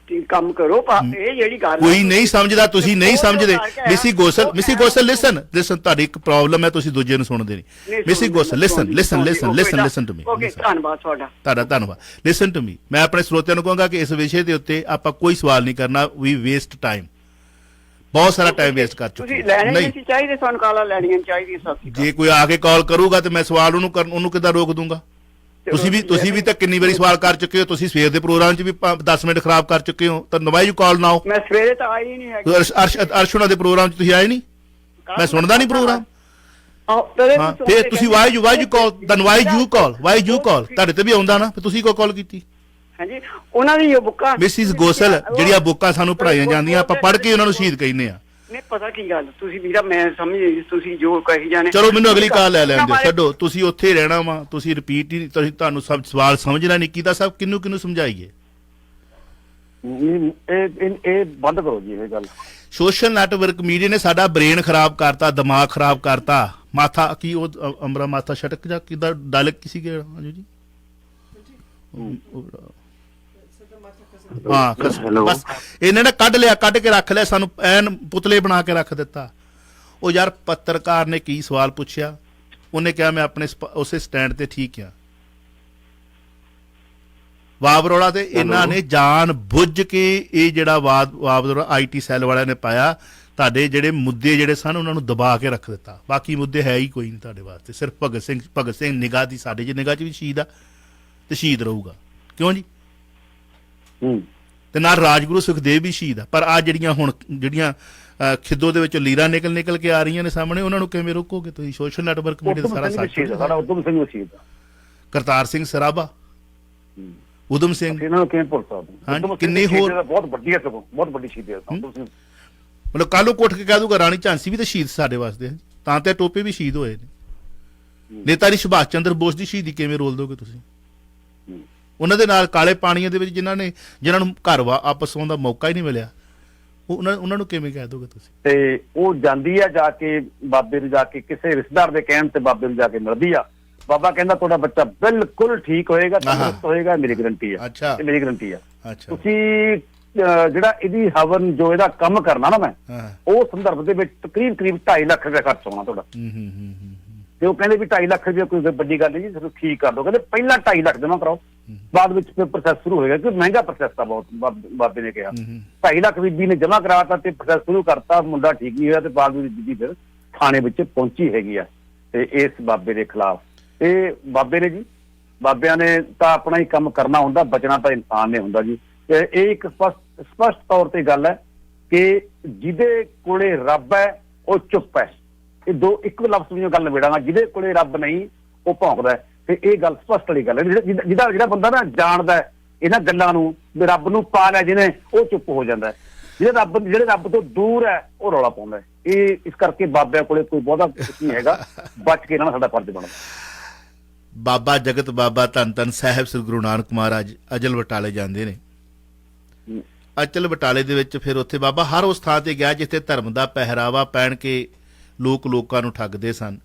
ਕੰਮ ਕਰੋ, ਇਹ ਜਿਹੜੀ ਗੱਲ ਕੋਈ ਨਹੀਂ ਸਮਝਦਾ, ਤੁਸੀਂ ਨਹੀਂ ਸਮਝਦੇ। ਮਿਸੀ ਗੋਸਲ ਲਿਸਨ ਤੁਹਾਡੀ ਇੱਕ ਪ੍ਰੋਬਲਮ ਹੈ, ਤੁਸੀਂ ਦੂਜੇ ਨੂੰ ਸੁਣਦੇ ਨਹੀਂ। Missy Gosal listen to me. Okay, ਧੰਨਵਾਦ ਤੁਹਾਡਾ ਧੰਨਵਾਦ। Listen to me. ਮੈਂ ਆਪਣੇ ਸਰੋਤਿਆਂ ਨੂੰ ਕਹਾਂਗਾ ਕਿ ਇਸ ਵਿਸ਼ੇ ਦੇ ਉੱਤੇ ਆਪਾਂ ਕੋਈ ਸਵਾਲ ਨਹੀਂ ਕਰਨਾ। ਵੀ ਵੇਸਟ ਟਾਈਮ, ਬਹੁਤ ਸਾਰਾ ਟਾਈਮ ਵੇਸਟ ਕਰ ਚੁੱਕੇ। ਤੁਸੀਂ ਲੈਣੇ ਨਹੀਂ ਚਾਹੀਦੇ, ਸਾਨੂੰ ਕਾਲਾਂ ਲੈਣੀਆਂ ਚਾਹੀਦੀਆਂ। ਸਭ ਜੇ ਕੋਈ ਆ ਕੇ ਕਾਲ ਕਰੂਗਾ ਤੇ ਮੈਂ ਸਵਾਲ ਉਹਨੂੰ ਕਿੱਦਾਂ ਰੋਕ ਦੂੰਗਾ? ਤੁਸੀਂ ਵੀ ਤਾਂ ਕਿੰਨੀ ਵਾਰੀ ਸਵਾਲ ਕਰ ਚੁੱਕੇ ਹੋ। ਤੁਸੀਂ ਸਵੇਰ ਦੇ ਪ੍ਰੋਗਰਾਮ 'ਚ ਵੀ 10 ਮਿੰਟ ਖਰਾਬ ਕਰ ਚੁੱਕੇ ਹੋ। ਤਾਂ ਨਵਾਈ ਯੂ ਕਾਲ ਨਾਓ। ਮੈਂ ਸਵੇਰੇ ਤਾਂ ਆਈ ਨਹੀਂ ਹੈਗੀ। ਅਰਸ਼ਨਾ ਦੇ ਪ੍ਰੋਗਰਾਮ 'ਚ ਤੁਸੀਂ ਆਏ ਨਹੀਂ? ਮੈਂ ਸੁਣਦਾ ਨਹੀਂ ਪ੍ਰੋਗਰਾਮ। ਹਾਂ, ਫਿਰ ਤੁਸੀਂ why you call, then why you call ਤੁਹਾਡੇ ਤੇ ਵੀ ਆਉਂਦਾ ਨਾ, ਫਿਰ ਤੁਸੀਂ ਕੋਈ ਕਾਲ ਕੀਤੀ? ਹਾਂਜੀ, ਉਹਨਾਂ ਦੀ ਬੁੱਕਾਂ ਮਿਸਿਸ ਗੋਸਲ ਜਿਹੜੀਆਂ ਬੁੱਕਾਂ ਸਾਨੂੰ ਪੜ੍ਹਾਈਆਂ ਜਾਂਦੀਆਂ, ਆਪਾਂ ਪੜ੍ਹ ਕੇ ਉਹਨਾਂ ਨੂੰ ਸ਼ਹੀਦ ਕਹਿੰਦੇ ਆ। ਨਹੀਂ ਪਤਾ ਕੀ ਗੱਲ, ਤੁਸੀਂ ਵੀਰਾ ਮੈਂ ਸਮਝ ਤੁਸੀਂ ਜੋ ਕਹੀ ਜਾਣੇ। ਚਲੋ ਮੈਨੂੰ ਅਗਲੀ ਕਾਲ ਲੈ ਲੈਣ ਦਿਓ, ਛੱਡੋ। ਤੁਸੀਂ ਉੱਥੇ ਹੀ ਰਹਿਣਾ ਵਾ, ਤੁਸੀਂ ਰਿਪੀਟ ਹੀ, ਤੁਹਾਨੂੰ ਸਭ ਸਵਾਲ ਸਮਝਣਾ ਨਹੀਂ ਕੀਤਾ। ਸਭ ਕਿਹਨੂੰ ਸਮਝਾਈਏ? ਇਹ ਬੰਦ ਕਰੋ ਜੀ ਇਹ ਗੱਲ। ਸੋਸ਼ਲ ਨੈਟਵਰਕ ਮੀਡੀਆ ਨੇ ਸਾਡਾ ਬ੍ਰੇਨ ਖਰਾਬ ਕਰਤਾ, ਦਿਮਾਗ ਖਰਾਬ ਕਰਤਾ। ਮਾਥਾ ਕੀ ਉਹ ਅਮਰਾ ਮਾਥਾ ਛਟਕ ਜਾ ਕਿਦਾਂ ਡਾਇਲੌਗ ਕਿਸੇ ਕੇ ਜੀ? ਹਾਂ, ਬਸ ਇਹਨੇ ਨਾ ਕੱਢ ਕੇ ਰੱਖ ਲਿਆ, ਸਾਨੂੰ ਐਨ ਪੁਤਲੇ ਬਣਾ ਕੇ ਰੱਖ ਦਿੱਤਾ। ਉਹ ਯਾਰ ਪੱਤਰਕਾਰ ਨੇ ਕੀ ਸਵਾਲ ਪੁੱਛਿਆ, ਉਹਨੇ ਕਿਹਾ ਮੈਂ ਆਪਣੇ ਉਸੇ ਸਟੈਂਡ ਤੇ ਠੀਕ ਆ। ਵਾਵਰੋਲਾ ਤੇ ਇਹਨਾਂ ਨੇ ਜਾਣ ਬੁੱਝ ਕੇ ਇਹ ਜਿਹੜਾ ਵਾਵਰੋਲਾ IT ਸੈੱਲ ਵਾਲਿਆਂ ਨੇ ਪਾਇਆ, ਤੁਹਾਡੇ ਜਿਹੜੇ ਮੁੱਦੇ ਜਿਹੜੇ ਸਨ ਉਹਨਾਂ ਨੂੰ ਦਬਾ ਕੇ ਰੱਖ ਦਿੱਤਾ। ਬਾਕੀ ਮੁੱਦੇ ਹੈ ਹੀ ਕੋਈ ਨਹੀਂ ਤੁਹਾਡੇ ਵਾਸਤੇ। ਸਿਰਫ ਭਗਤ ਸਿੰਘ ਨਿਗਾਹ ਦੀ, ਸਾਡੇ ਜੇ ਨਿਗਾਹ 'ਚ ਵੀ ਸ਼ਹੀਦ ਆ ਤੇ ਸ਼ਹੀਦ ਰਹੂਗਾ। ਕਿਉਂ ਜੀ? ਤੇ ਨਾਲ ਰਾਜਗੁਰੂ ਸੁਖਦੇਵ ਵੀ ਸ਼ਹੀਦ ਆ। ਪਰ ਆ ਜਿਹੜੀਆਂ ਖਿੱਦੋ ਦੇ ਵਿੱਚ ਲੀਰਾਂ ਨਿਕਲ ਕੇ ਆ ਰਹੀਆਂ ਨੇ ਸਾਹਮਣੇ, ਉਹਨਾਂ ਨੂੰ ਕਿਵੇਂ ਰੋਕੋਗੇ ਤੁਸੀਂ? ਸੋਸ਼ਲ ਨੈਟਵਰਕ ਮੀਡੀਆ ਸਾਰਾ ਸੱਚ। ਕਰਤਾਰ ਸਿੰਘ ਸਰਾਭਾ, ਉਦਮ ਸਿੰਘ, ਇਹਨਾਂ ਨੂੰ ਕਿਵੇਂ ਭੁੱਲ ਸਕਦੇ? ਹਾਂ, ਕਿੰਨੇ ਹੋਰ ਬਹੁਤ ਵੱਡੀ ਸ਼ਹੀਦ ਹੈ। ਮਤਲਬ ਕੱਲ ਨੂੰ ਉੱਠ ਕੇ ਕਹਿ ਦੂਗਾ ਰਾਣੀ ਝਾਂਸੀ ਵੀ ਤਾਂ ਸ਼ਹੀਦ ਸਾਡੇ ਵਾਸਤੇ, ਤਾਂ ਤੇ ਟੋਪੇ ਵੀ ਸ਼ਹੀਦ ਹੋਏ ਨੇ। ਨੇਤਾ ਜੀ ਸੁਭਾਸ਼ ਚੰਦਰ ਬੋਸ ਦੀ ਸ਼ਹੀਦੀ ਕਿਵੇਂ ਰੋਲ ਦੋਗੇ ਤੁਸੀਂ? ਉਹਨਾਂ ਦੇ ਨਾਲ ਕਾਲੇ ਪਾਣੀਆਂ ਦੇ ਵਿੱਚ ਜਿਨ੍ਹਾਂ ਨੂੰ ਘਰ ਵਾਪਸ ਆਉਣ ਦਾ ਮੌਕਾ ਹੀ ਨਹੀਂ ਮਿਲਿਆ, ਉਹਨਾਂ ਨੂੰ ਕਿਵੇਂ ਕਹਿ ਦੋਗੇ ਤੁਸੀਂ? ਤੇ ਉਹ ਜਾਂਦੀ ਆ ਜਾ ਕੇ ਬਾਬੇ ਨੂੰ, ਜਾ ਕੇ ਕਿਸੇ ਰਿਸ਼ਤੇਦਾਰ ਦੇ ਕਹਿਣ ਤੇ ਬਾਬੇ ਨੂੰ ਜਾ ਕੇ ਮਿਲਦੀ ਆ। ਬਾਬਾ ਕਹਿੰਦਾ ਤੁਹਾਡਾ ਬੱਚਾ ਬਿਲਕੁਲ ਠੀਕ ਹੋਏਗਾ, ਤੰਦਰੁਸਤ ਹੋਏਗਾ, ਮੇਰੀ ਗਰੰਟੀ ਆ। ਅੱਛਾ, ਮੇਰੀ ਗਰੰਟੀ ਆ। ਅੱਛਾ, ਤੁਸੀਂ ਜਿਹੜਾ ਇਹਦੀ ਹਵਨ ਜੋ ਇਹਦਾ ਕੰਮ ਕਰਨਾ ਨਾ, ਮੈਂ ਉਹ ਸੰਦਰਭ ਦੇ ਵਿੱਚ ਤਕਰੀਬ 2.5 ਲੱਖ ਰੁਪਏ ਖਰਚ ਹੋਣਾ ਤੁਹਾਡਾ। ਤੇ ਉਹ ਕਹਿੰਦੇ ਵੀ 2.5 ਲੱਖ ਰੁਪਏ ਕੋਈ ਵੱਡੀ ਗੱਲ ਨਹੀਂ ਜੀ, ਤੁਹਾਨੂੰ ਠੀਕ ਕਰ ਦੋ। ਕਹਿੰਦੇ ਪਹਿਲਾਂ 2.5 ਲੱਖ ਜਮਾ ਕਰਾਓ, ਬਾਅਦ ਵਿੱਚ ਫਿਰ ਪ੍ਰੋਸੈਸ ਸ਼ੁਰੂ ਹੋਏਗਾ। ਕਿ ਮਹਿੰਗਾ ਪ੍ਰੋਸੈਸ ਆ ਬਹੁਤ, ਬਾਬੇ ਨੇ ਕਿਹਾ। 2.5 ਲੱਖ ਬੀਬੀ ਨੇ ਜਮਾ ਕਰਾਤਾ ਤੇ ਪ੍ਰੋਸੈਸ ਸ਼ੁਰੂ ਕਰਤਾ, ਮੁੰਡਾ ਠੀਕ ਨਹੀਂ ਹੋਇਆ ਤੇ ਬਾਅਦ ਵਿੱਚ ਬੀਬੀ ਫਿਰ ਥਾਣੇ ਵਿੱਚ ਪਹੁੰਚੀ ਹੈਗੀ ਆ ਤੇ ਇਸ ਬਾਬੇ ਦੇ ਖਿਲਾਫ। ਇਹ ਬਾਬੇ ਨੇ ਜੀ, ਬਾਬਿਆਂ ਨੇ ਤਾਂ ਆਪਣਾ ਹੀ ਕੰਮ ਕਰਨਾ ਹੁੰਦਾ, ਬਚਣਾ ਤਾਂ ਇਨਸਾਨ ਨੇ ਹੁੰਦਾ ਜੀ। ਤੇ ਇਹ ਇੱਕ ਸਪਸ਼ਟ ਤੌਰ ਤੇ ਗੱਲ ਹੈ ਕਿ ਜਿਹਦੇ ਕੋਲੇ ਰੱਬ ਹੈ ਉਹ ਚੁੱਪ ਹੈ। ਇਹ ਦੋ ਇੱਕੋ ਲਫ਼ਜ਼ ਵਿੱਚ ਗੱਲ ਨਿਬੇੜਾਂਗਾ। ਜਿਹਦੇ ਕੋਲੇ ਰੱਬ ਨਹੀਂ ਉਹ ਭੌਂਕਦਾ। ਤੇ ਇਹ ਗੱਲ ਸਪਸ਼ਟ ਵਾਲੀ ਗੱਲ ਹੈ। ਜਿਹੜਾ ਬੰਦਾ ਨਾ ਜਾਣਦਾ ਇਹਨਾਂ ਗੱਲਾਂ ਨੂੰ, ਰੱਬ ਨੂੰ ਪਾ ਲਿਆ ਜਿਹਨੇ, ਉਹ ਚੁੱਪ ਹੋ ਜਾਂਦਾ। ਜਿਹੜੇ ਰੱਬ ਤੋਂ ਦੂਰ ਹੈ ਉਹ ਰੌਲਾ ਪਾਉਂਦਾ। ਇਹ ਇਸ ਕਰਕੇ ਬਾਬਿਆਂ ਕੋਲੇ ਕੋਈ ਬਹੁਤਾ ਕੁਛ ਨਹੀਂ ਹੈਗਾ। ਬਚ ਕੇ ਰਹਿਣਾ ਸਾਡਾ ਫਰਜ਼ ਬਣਦਾ। ਬਾਬਾ ਜਗਤ ਬਾਬਾ ਧੰਨ ਸਾਹਿਬ ਸ੍ਰੀ ਗੁਰੂ ਨਾਨਕ ਮਹਾਰਾਜ ਅਜਲ ਬਟਾਲੇ ਜਾਂਦੇ ਨੇ। ਅਚਲ ਬਟਾਲੇ ਦੇ ਵਿੱਚ ਫਿਰ ਉੱਥੇ ਬਾਬਾ ਹਰ ਉਸ ਥਾਂ ਤੇ ਗਿਆ ਜਿੱਥੇ ਧਰਮ ਦਾ ਪਹਿਰਾਵਾ ਪਹਿਨ ਕੇ ਲੋਕਾਂ ਨੂੰ ਠੱਗਦੇ ਸਨ।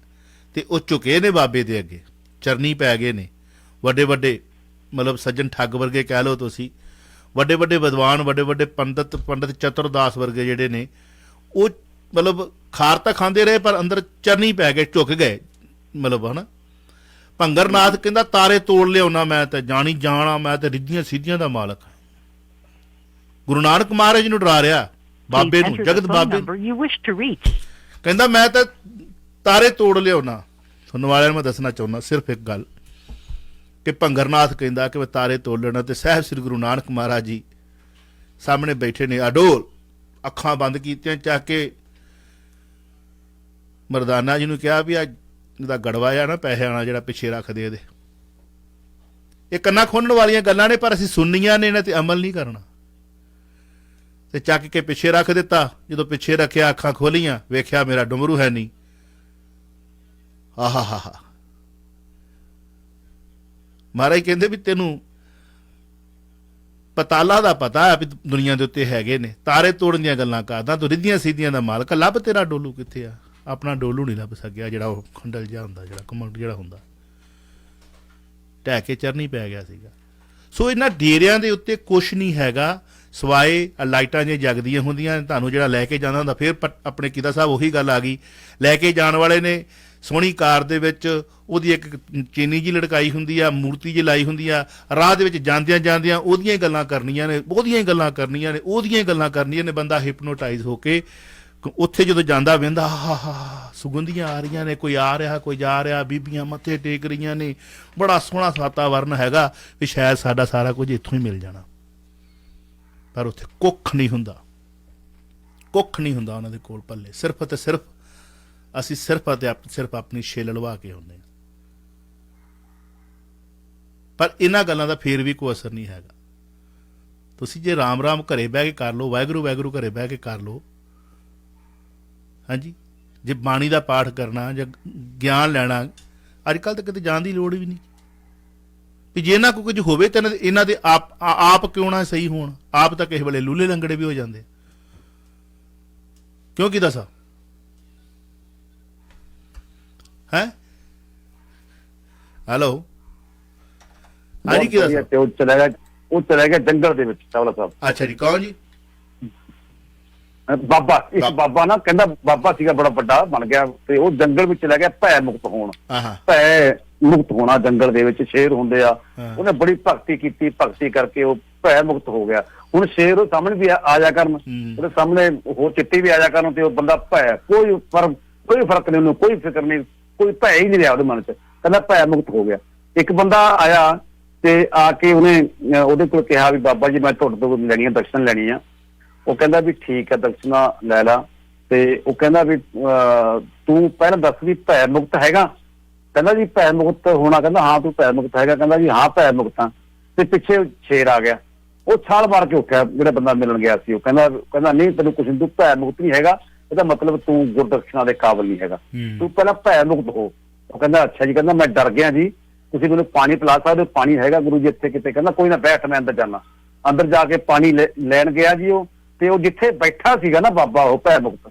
ਤੇ ਉਹ ਝੁਕੇ ਨੇ ਬਾਬੇ ਦੇ ਅੱਗੇ, ਚਰਨੀ ਪੈ ਗਏ ਨੇ। ਵੱਡੇ ਮਤਲਬ ਸੱਜਣ ਠੱਗ ਵਰਗੇ ਕਹਿ ਲਓ ਤੁਸੀਂ, ਵੱਡੇ ਵਿਦਵਾਨ, ਵੱਡੇ ਪੰਡਤ ਚਤੁਰਦਾਸ ਵਰਗੇ ਜਿਹੜੇ ਨੇ, ਉਹ ਮਤਲਬ ਖਾਰ ਤਾਂ ਖਾਂਦੇ ਰਹੇ ਪਰ ਅੰਦਰ ਚਰਨੀ ਪੈ ਗਏ, ਝੁਕ ਗਏ। ਮਤਲਬ ਹਨਾ, ਭੰਗਰਨਾਥ ਕਹਿੰਦਾ ਤਾਰੇ ਤੋੜ ਲਿਆਉਣਾ ਮੈਂ ਤੇ ਜਾਣੀ ਜਾਣਾ, ਮੈਂ ਤੇ ਰਿੱਧੀਆਂ ਸਿੱਧੀਆਂ ਦਾ ਮਾਲਕ। ਗੁਰੂ ਨਾਨਕ ਮਹਾਰਾਜ ਨੂੰ ਡਰਾ ਰਿਹਾ, ਬਾਬੇ ਨੂੰ, ਜਗਤ ਬਾਬੇ ਕਹਿੰਦਾ ਮੈਂ ਤਾਂ ਤਾਰੇ ਤੋੜ ਲਿਆਉਣਾ। ਸੁਣਨ ਵਾਲਿਆਂ ਨੂੰ ਮੈਂ ਦੱਸਣਾ ਚਾਹੁੰਦਾ ਸਿਰਫ ਇੱਕ ਗੱਲ, ਕਿ ਭੰਗਰਨਾਥ ਕਹਿੰਦਾ ਕਿ ਮੈਂ ਤਾਰੇ ਤੋਲਣ ਤੇ ਸਾਹਿਬ ਸ੍ਰੀ ਗੁਰੂ ਨਾਨਕ ਮਹਾਰਾਜ ਜੀ ਸਾਹਮਣੇ ਬੈਠੇ ਨੇ ਅਡੋਲ, ਅੱਖਾਂ ਬੰਦ ਕੀਤੀਆਂ, ਚੱਕ ਕੇ ਮਰਦਾਨਾ ਜੀ ਨੂੰ ਕਿਹਾ ਵੀ ਆ ਇਹਦਾ ਗੜਵਾ ਆ ਨਾ ਪੈਸੇ ਆਣਾ ਜਿਹੜਾ ਪਿੱਛੇ ਰੱਖਦੇ ਇਹਦੇ। ਇਹ ਕੰਨਾਂ ਖੋਲਣ ਵਾਲੀਆਂ ਗੱਲਾਂ ਨੇ, ਪਰ ਅਸੀਂ ਸੁਣਨੀਆਂ ਨੇ, ਇਹਨਾਂ ਤੇ ਅਮਲ ਨਹੀਂ ਕਰਨਾ। ਤੇ ਚੱਕ ਕੇ ਪਿੱਛੇ ਰੱਖ ਦਿੱਤਾ। ਜਦੋਂ ਪਿੱਛੇ ਰੱਖਿਆ, ਅੱਖਾਂ ਖੋਲੀਆਂ, ਵੇਖਿਆ ਮੇਰਾ ਡੁਮਰੂ ਹੈ ਨਹੀਂ। ਆਹਾ ਹਾ ਹਾ। ਮਹਾਰਾਜ ਕਹਿੰਦੇ ਵੀ ਤੈਨੂੰ ਪਤਾਲਾ ਦਾ ਪਤਾ ਹੈ ਵੀ ਦੁਨੀਆ ਦੇ ਉੱਤੇ ਹੈਗੇ ਨੇ, ਤਾਰੇ ਤੋੜਨ ਦੀਆਂ ਗੱਲਾਂ ਕਰਦਾ, ਤੂੰ ਰਿੱਧੀਆਂ ਸਿੱਧੀਆਂ ਦਾ ਮਾਲਕ। ਲੱਭ ਤੇਰਾ ਡੋਲੂ ਕਿੱਥੇ ਆ? ਆਪਣਾ ਡੋਲੂ ਨਹੀਂ ਲੱਭ ਸਕਿਆ, ਜਿਹੜਾ ਉਹ ਖੰਡਲ ਜਿਹਾ ਹੁੰਦਾ, ਜਿਹੜਾ ਘਮੰਡ ਜਿਹੜਾ ਹੁੰਦਾ, ਢਹਿ ਕੇ ਚਰਨੀ ਪੈ ਗਿਆ ਸੀਗਾ। ਸੋ ਇਹਨਾਂ ਡੇਰਿਆਂ ਦੇ ਉੱਤੇ ਕੁਛ ਨਹੀਂ ਹੈਗਾ ਸਵਾਏ ਲਾਈਟਾਂ ਜਿਹੀਆਂ ਜਗਦੀਆਂ ਹੁੰਦੀਆਂ। ਤੁਹਾਨੂੰ ਜਿਹੜਾ ਲੈ ਕੇ ਜਾਂਦਾ ਹੁੰਦਾ, ਫਿਰ ਆਪਣੇ ਕੀਤਾ ਸਾਹਿਬ ਉਹੀ ਗੱਲ ਆ ਗਈ, ਲੈ ਕੇ ਜਾਣ ਵਾਲੇ ਨੇ ਸੋਹਣੀ ਕਾਰ ਦੇ ਵਿੱਚ ਉਹਦੀ ਇੱਕ ਚੀਨੀ ਜੀ ਲਟਕਾਈ ਹੁੰਦੀ ਆ, ਮੂਰਤੀ ਜੀ ਲਾਈ ਹੁੰਦੀ ਆ, ਰਾਹ ਦੇ ਵਿੱਚ ਜਾਂਦਿਆਂ ਜਾਂਦਿਆਂ ਉਹਦੀਆਂ ਹੀ ਗੱਲਾਂ ਕਰਨੀਆਂ ਨੇ, ਉਹਦੀਆਂ ਹੀ ਗੱਲਾਂ ਕਰਨੀਆਂ ਨੇ, ਉਹਦੀਆਂ ਹੀ ਗੱਲਾਂ ਕਰਨੀਆਂ ਨੇ। ਬੰਦਾ ਹਿਪਨੋਟਾਈਜ਼ ਹੋ ਕੇ ਉੱਥੇ ਜਦੋਂ ਜਾਂਦਾ ਵਹਿੰਦਾ, ਹਾ ਸੁਗੰਧੀਆਂ ਆ ਰਹੀਆਂ ਨੇ, ਕੋਈ ਆ ਰਿਹਾ ਕੋਈ ਜਾ ਰਿਹਾ, ਬੀਬੀਆਂ ਮੱਥੇ ਟੇਕ ਰਹੀਆਂ ਨੇ, ਬੜਾ ਸੋਹਣਾ ਵਾਤਾਵਰਨ ਹੈਗਾ ਵੀ ਸ਼ਾਇਦ ਸਾਡਾ ਸਾਰਾ ਕੁਝ ਇੱਥੋਂ ਹੀ ਮਿਲ ਜਾਣਾ। ਪਰ ਉੱਥੇ ਕੁੱਖ ਨਹੀਂ ਹੁੰਦਾ, ਕੁੱਖ ਨਹੀਂ ਹੁੰਦਾ ਉਹਨਾਂ ਦੇ ਕੋਲ ਪੱਲੇ। ਸਿਰਫ ਅਤੇ ਸਿਰਫ ਅਸੀਂ ਸਿਰਫ ਆਪਣੀ ਛਿੱਲ ਲਵਾ ਕੇ ਆਉਂਦੇ ਹਾਂ। ਪਰ ਇਹਨਾਂ ਗੱਲਾਂ ਦਾ ਫੇਰ ਵੀ ਕੋਈ ਅਸਰ ਨਹੀਂ ਹੈਗਾ। ਤੁਸੀਂ ਜੇ ਰਾਮ ਰਾਮ ਘਰੇ ਬਹਿ ਕੇ ਕਰ ਲਓ, ਵਾਹਿਗੁਰੂ ਵਾਹਿਗੁਰੂ ਘਰੇ ਬਹਿ ਕੇ ਕਰ ਲਓ, ਹਾਂਜੀ, ਜੇ ਬਾਣੀ ਦਾ ਪਾਠ ਕਰਨਾ ਜਾਂ ਗਿਆਨ ਲੈਣਾ, ਅੱਜ ਕੱਲ੍ਹ ਤਾਂ ਕਿਤੇ ਜਾਣ ਦੀ ਲੋੜ ਵੀ ਨਹੀਂ। ਵੀ ਜੇ ਇਹਨਾਂ ਕੋਲ ਕੁਝ ਹੋਵੇ ਤਾਂ ਇਹਨਾਂ ਦੇ ਆਪ ਕਿਉਂ ਨਾ ਸਹੀ ਹੋਣ। ਆਪ ਤਾਂ ਕਿਸੇ ਵੇਲੇ ਲੂਲੇ ਲੰਗੜੇ ਵੀ ਹੋ ਜਾਂਦੇ। ਕਿਉਂ ਕੀ ਦੱਸਾਂ ਹੈ? ਹੈਲੋ, ਹਾਂਜੀ ਕੀ ਦੱਸਾਂ? ਉਹ ਚਲਾ ਗਿਆ ਜੰਗਲ ਦੇ ਵਿੱਚ ਚਾਵਲਾ ਸਾਹਿਬ। ਅੱਛਾ ਜੀ, ਕੌਣ ਜੀ? ਬਾਬਾ, ਇੱਕ ਬਾਬਾ ਨਾ ਕਹਿੰਦਾ, ਬਾਬਾ ਸੀਗਾ ਬੜਾ ਵੱਡਾ ਬਣ ਗਿਆ, ਤੇ ਉਹ ਜੰਗਲ ਵਿੱਚ ਚਲਾ ਗਿਆ ਭੈ ਮੁਕਤ ਹੋਣ। ਭੈ ਮੁਕਤ ਹੋਣਾ, ਜੰਗਲ ਦੇ ਵਿੱਚ ਸ਼ੇਰ ਹੁੰਦੇ ਆ, ਉਹਨੇ ਬੜੀ ਭਗਤੀ ਕੀਤੀ, ਭਗਤੀ ਕਰਕੇ ਉਹ ਭੈ ਮੁਕਤ ਹੋ ਗਿਆ। ਹੁਣ ਸ਼ੇਰ ਉਹ ਸਾਹਮਣੇ ਵੀ ਆ ਜਾ ਕਰਨ, ਉਹਦੇ ਸਾਹਮਣੇ ਹੋਰ ਚਿੱਟੀ ਵੀ ਆ ਜਾ ਕਰਨ, ਤੇ ਉਹ ਬੰਦਾ ਭੈ, ਕੋਈ ਫਰਕ ਨਹੀਂ ਉਹਨੂੰ, ਕੋਈ ਫਿਕਰ ਨਹੀਂ, ਕੋਈ ਭੈ ਹੀ ਨਹੀਂ ਰਿਹਾ ਉਹਦੇ ਮਨ ਚ। ਕਹਿੰਦਾ ਭੈ ਮੁਕਤ ਹੋ ਗਿਆ। ਇੱਕ ਬੰਦਾ ਆਇਆ ਤੇ ਆ ਕੇ ਉਹਨੇ ਉਹਦੇ ਕੋਲ ਕਿਹਾ ਵੀ ਬਾਬਾ ਜੀ ਮੈਂ ਤੁਹਾਡੇ ਤੋਂ ਲੈਣੀ ਆ, ਦਰਸ਼ਨ ਲੈਣੀ ਆ। ਉਹ ਕਹਿੰਦਾ ਵੀ ਠੀਕ ਹੈ, ਦਰਸ਼ਨਾ ਲੈ ਲਾ। ਤੇ ਉਹ ਕਹਿੰਦਾ ਵੀ ਤੂੰ ਪਹਿਲਾਂ ਦੱਸ ਵੀ ਭੈ ਮੁਕਤ ਹੈਗਾ? ਕਹਿੰਦਾ ਜੀ ਭੈ ਮੁਕਤ ਹੋਣਾ। ਕਹਿੰਦਾ ਹਾਂ ਤੂੰ ਭੈ ਮੁਕਤ ਹੈਗਾ? ਕਹਿੰਦਾ ਜੀ ਹਾਂ ਭੈ ਮੁਕਤ ਹਾਂ। ਤੇ ਪਿੱਛੇ ਸ਼ੇਰ ਆ ਗਿਆ, ਉਹ ਛਾਲ ਮਾਰ ਕੇ ਉੱਠਿਆ ਜਿਹੜਾ ਬੰਦਾ ਮਿਲਣ ਗਿਆ ਸੀ। ਉਹ ਕਹਿੰਦਾ ਨਹੀਂ, ਤੈਨੂੰ ਕੁਛ ਨੀ, ਤੂੰ ਭੈ ਮੁਕਤ ਨਹੀਂ ਹੈਗਾ, ਇਹਦਾ ਮਤਲਬ ਤੂੰ ਗੁਰਦਰਸ਼ਨਾ ਦੇ ਕਾਬਿਲ ਨਹੀਂ ਹੈਗਾ, ਤੂੰ ਪਹਿਲਾਂ ਭੈ ਮੁਕਤ ਹੋ। ਉਹ ਕਹਿੰਦਾ ਅੱਛਾ ਜੀ। ਕਹਿੰਦਾ ਮੈਂ ਡਰ ਗਿਆ ਜੀ, ਤੁਸੀਂ ਮੈਨੂੰ ਪਾਣੀ ਪਿਲਾ ਸਕਦੇ ਹੋ? ਪਾਣੀ ਹੈਗਾ ਗੁਰੂ ਜੀ ਇੱਥੇ ਕਿਤੇ? ਕਹਿੰਦਾ ਕੋਈ ਨਾ ਬੈਠ, ਮੈਂ ਅੰਦਰ ਜਾਣਾ। ਅੰਦਰ ਜਾ ਕੇ ਪਾਣੀ ਲੈਣ ਗਿਆ ਜੀ ਉਹ, ਤੇ ਉਹ ਜਿੱਥੇ ਬੈਠਾ ਸੀਗਾ ਨਾ ਬਾਬਾ, ਉਹ ਭੈ ਮੁਕਤ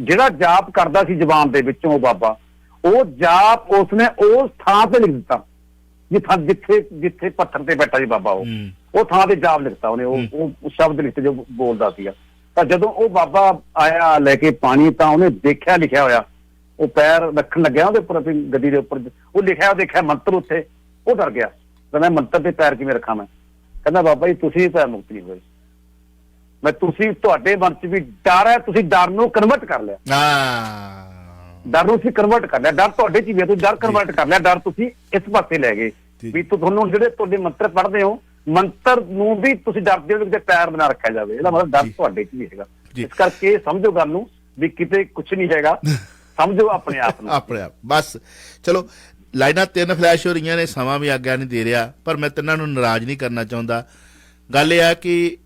ਜਿਹੜਾ ਜਾਪ ਕਰਦਾ ਸੀ ਜ਼ਬਾਨ ਦੇ ਵਿੱਚੋਂ, ਉਹ ਬਾਬਾ, ਉਹ ਜਾਪ ਉਸਨੇ ਉਸ ਥਾਂ ਤੇ ਲਿਖ ਦਿੱਤਾ ਜਿੱਥੇ ਪੱਥਰ ਤੇ ਬੈਠਾ ਸੀ ਬਾਬਾ, ਉਹ ਥਾਂ ਤੇ ਜਾਪ ਲਿਖਤਾ ਉਹਨੇ, ਉਹ ਸ਼ਬਦ ਲਿਖਤੇ ਜੋ ਬੋਲਦਾ ਸੀਗਾ। ਤਾਂ ਜਦੋਂ ਉਹ ਬਾਬਾ ਆਇਆ ਲੈ ਕੇ ਪਾਣੀ, ਤਾਂ ਉਹਨੇ ਦੇਖਿਆ ਲਿਖਿਆ ਹੋਇਆ, ਉਹ ਪੈਰ ਰੱਖਣ ਲੱਗਿਆ ਉਹਦੇ ਉੱਪਰ, ਆਪਣੀ ਗੱਡੀ ਦੇ ਉੱਪਰ, ਉਹ ਲਿਖਿਆ ਦੇਖਿਆ ਮੰਤਰ ਉੱਥੇ। ਉਹ ਡਰ ਗਿਆ, ਕਹਿੰਦਾ ਮੰਤਰ ਤੇ ਪੈਰ ਕਿਵੇਂ ਰੱਖਾਂ ਮੈਂ? ਕਹਿੰਦਾ ਬਾਬਾ ਜੀ ਤੁਸੀਂ ਭੈ ਮੁਕਤ ਨਹੀਂ ਹੋਏ, ਮੈਂ ਤੁਹਾਡੇ ਮਨ ਚ ਵੀ ਡਰ ਹੈ, ਤੁਸੀਂ ਡਰ ਨੂੰ ਕਨਵਰਟ ਕਰ ਲਿਆ। ਡਰ ਨੂੰ ਤੁਸੀਂ ਕਨਵਰਟ ਕਰ ਲਿਆ, ਡਰ ਤੁਹਾਡੇ ਚ ਵੀ ਹੈ, ਤੁਸੀਂ ਡਰ ਕਨਵਰਟ ਕਰ ਲਿਆ, ਡਰ ਤੁਸੀਂ ਇਸ ਪਾਸੇ ਲੈ ਗਏ ਵੀ ਤੁਹਾਨੂੰ ਜਿਹੜੇ ਤੁਹਾਡੇ ਮੰਤਰ ਪੜ੍ਹਦੇ ਹੋ, ਮੰਤਰ ਨੂੰ ਵੀ ਤੁਸੀਂ ਡਰਦੇ ਹੋ ਕਿ ਪੈਰ ਬਣਾ ਰੱਖਿਆ ਜਾਵੇ, ਇਹਦਾ ਮਤਲਬ ਡਰ ਤੁਹਾਡੇ ਚ ਵੀ ਹੈਗਾ। ਇਸ ਕਰਕੇ ਸਮਝੋ ਗੱਲ ਨੂੰ ਵੀ ਕਿਤੇ ਕੁਛ ਨਹੀਂ ਹੈਗਾ, ਸਮਝੋ ਆਪਣੇ ਆਪ ਨੂੰ, ਆਪਣੇ ਆਪ ਬਸ। ਚਲੋ ਲਾਈਨਾਂ 3 ਫਲੈਸ਼ ਹੋ ਰਹੀਆਂ ਨੇ, ਸਮਾਂ ਵੀ ਆਗਿਆ ਨਹੀਂ ਦੇ ਰਿਹਾ, ਪਰ ਮੈਂ ਤਿੰਨਾਂ ਨੂੰ ਨਾਰਾਜ਼ ਨਹੀਂ ਕਰਨਾ ਚਾਹੁੰਦਾ। ਗੱਲ ਇਹ ਆ ਕਿ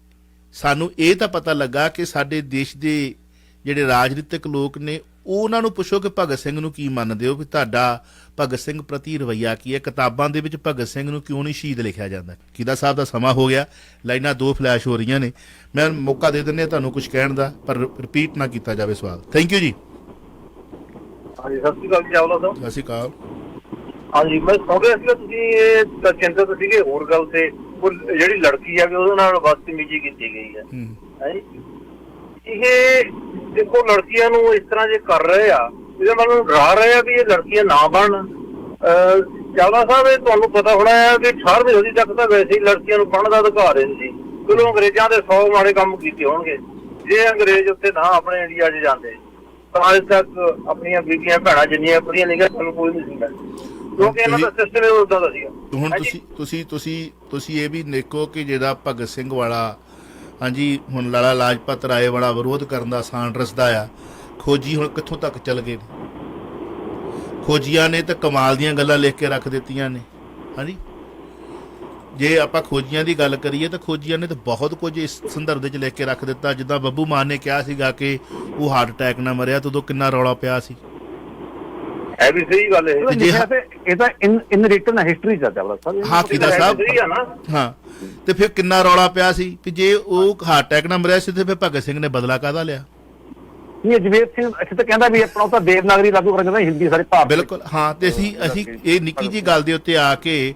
ਸਾਨੂੰ ਇਹ ਤਾਂ ਪਤਾ ਲੱਗਾ ਕਿ ਸਾਡੇ ਦੇਸ਼ ਦੇ ਜਿਹੜੇ ਰਾਜਨੀਤਿਕ ਲੋਕ ਨੇ, ਉਹਨਾਂ ਨੂੰ ਪੁੱਛੋ ਕਿ ਭਗਤ ਸਿੰਘ ਨੂੰ ਕੀ ਮੰਨਦੇ ਹੋ, ਵੀ ਤੁਹਾਡਾ ਭਗਤ ਸਿੰਘ ਪ੍ਰਤੀ ਰਵੱਈਆ ਕੀ ਹੈ? ਕਿਤਾਬਾਂ ਦੇ ਵਿੱਚ ਭਗਤ ਸਿੰਘ ਨੂੰ ਕਿਉਂ ਨਹੀਂ ਸ਼ਹੀਦ ਲਿਖਿਆ ਜਾਂਦਾ? ਕੀਦਾ ਸਾਹਿਬ ਦਾ ਸਮਾਂ ਹੋ ਗਿਆ, ਲਾਈਨਾਂ 2 ਫਲੈਸ਼ ਹੋ ਰਹੀਆਂ ਨੇ, ਮੈਂ ਮੌਕਾ ਦੇ ਦਿੰਦੇ ਤੁਹਾਨੂੰ ਕੁਝ ਕਹਿਣ ਦਾ, ਪਰ ਰਿਪੀਟ ਨਾ ਕੀਤਾ ਜਾਵੇ ਸਵਾਲ। ਥੈਂਕ ਯੂ ਜੀ। ਹਾਂਜੀ, ਸਤਿ ਸ਼੍ਰੀ ਅਕਾਲ ਜੀ ਚਾਵਲਾ ਸਾਹਿਬ। ਸਤਿ ਸ਼੍ਰੀ ਅਕਾਲ। ਹਾਂਜੀ, ਮੈਂ ਸੁਣ ਰਿਹਾ ਸੀਗਾ ਤੁਸੀਂ ਇਹ ਚਿੰਤਤ ਸੀਗੇ ਹੋਰ ਗੱਲ ਤੇ, ਉਹ ਜਿਹੜੀ ਲੜਕੀ ਆ ਉਹਦੇ ਨਾਲ ਬਦਤਮੀਜ਼ੀ ਕੀਤੀ ਗਈ ਹੈ। ਇਹ ਦੇਖੋ, ਲੜਕੀਆਂ ਨੂੰ ਇਸ ਤਰ੍ਹਾਂ ਜੇ ਕਰ ਰਹੇ ਆ, ਇਹਦੇ ਮਤਲਬ ਡਰਾ ਰਹੇ ਆ ਵੀ ਇਹ ਲੜਕੀਆਂ ਨਾ ਬਣਨ। ਚਾਵਲਾ ਸਾਹਿਬ, ਇਹ ਤੁਹਾਨੂੰ ਪਤਾ ਹੋਣਾ ਹੈ ਕਿ 18ਵੀਂ ਸਦੀ ਤੱਕ ਤਾਂ ਵੈਸੇ ਹੀ ਲੜਕੀਆਂ ਨੂੰ ਪੜ੍ਹਨ ਦਾ ਅਧਿਕਾਰ ਨਹੀਂ ਸੀ। ਚਲੋ ਅੰਗਰੇਜ਼ਾਂ ਦੇ 100 ਮਾੜੇ ਕੰਮ ਕੀਤੇ ਹੋਣਗੇ, ਜੇ ਅੰਗਰੇਜ਼ ਉੱਥੇ ਨਾ ਆਪਣੇ ਇੰਡੀਆ 'ਚ ਜਾਂਦੇ ਤਾਂ ਅੱਜ ਤੱਕ ਆਪਣੀਆਂ ਬੀਬੀਆਂ ਭੈਣਾਂ ਜਿੰਨੀਆਂ ਪੜ੍ਹੀਆਂ ਨਹੀਂ ਗਈਆਂ, ਸਾਨੂੰ ਕੋਈ ਨਹੀਂ ਸੀ। ਕਿਉਂਕਿ ਇਹਨਾਂ ਦਾ ਸਿਸਟਮ ਇਹ ਉਦਾਂ ਦਾ ਸੀਗਾ। ਹੁਣ ਤੁਸੀਂ ਇਹ ਵੀ ਦੇਖੋ ਕਿ ਜਿਹੜਾ ਭਗਤ ਸਿੰਘ ਵਾਲਾ ਹਾਂਜੀ ਹੁਣ ਲਾਲਾ ਲਾਜਪਤ ਰਾਏ ਵਾਲਾ ਵਿਰੋਧ ਕਰਨ ਦਾ ਆਸਾਨ ਰਸਦਾ ਆ, ਖੋਜੀ ਹੁਣ ਕਿੱਥੋਂ ਤੱਕ ਚੱਲ ਗਏ ਨੇ। ਖੋਜੀਆਂ ਨੇ ਤਾਂ ਕਮਾਲ ਦੀਆਂ ਗੱਲਾਂ ਲਿਖ ਕੇ ਰੱਖ ਦਿੱਤੀਆਂ ਨੇ। ਹਾਂਜੀ ਜੇ ਆਪਾਂ ਖੋਜੀਆਂ ਦੀ ਗੱਲ ਕਰੀਏ ਤਾਂ ਖੋਜੀਆਂ ਨੇ ਤਾਂ ਬਹੁਤ ਕੁਝ ਇਸ ਸੰਦਰਭ ਦੇ ਵਿੱਚ ਲਿਖ ਕੇ ਰੱਖ ਦਿੱਤਾ। ਜਿੱਦਾਂ ਬੱਬੂ ਮਾਨ ਨੇ ਕਿਹਾ ਸੀਗਾ ਕਿ ਉਹ ਹਾਰਟ ਅਟੈਕ ਨਾਲ ਮਰਿਆ ਤਾਂ ਉਦੋਂ ਕਿੰਨਾ ਰੌਲਾ ਪਿਆ ਸੀ। ਇਹ ਵੀ ਸਹੀ ਗੱਲ ਹੈ। ਇਹ ਤਾਂ ਇਨ ਰਿਟਨ ਹਿਸਟਰੀ ਚ ਚੱਲਦਾ ਸਰ। ਹਾਂ ਕੀਦਾ ਸਾਹਿਬ, ਹਾਂ ਤੇ ਫਿਰ ਕਿੰਨਾ ਰੌਲਾ ਪਿਆ ਸੀ ਕਿ ਜੇ ਉਹ ਹਾਰਟ ਅਟੈਕ ਨਾਲ ਮਰਿਆ ਸੀ ਤੇ ਫਿਰ ਭਗਤ ਸਿੰਘ ਨੇ ਬਦਲਾ ਕਾਹਦਾ ਲਿਆ। ਇਹ ਜਵੇਦ ਸਿੰਘ ਇੱਥੇ ਤਾਂ ਕਹਿੰਦਾ ਵੀ ਆਪਣਾ ਤਾਂ ਦੇਵਨਾਗਰੀ ਲਾਗੂ ਕਰਨ ਚਾਹੁੰਦਾ, ਹਿੰਦੀ ਸਾਰੇ ਭਾਰਤ। ਬਿਲਕੁਲ ਹਾਂ, ਤੇ ਅਸੀਂ ਇਹ ਨਿੱਕੀ ਜਿਹੀ ਗੱਲ ਦੇ ਉੱਤੇ ਆ ਕੇ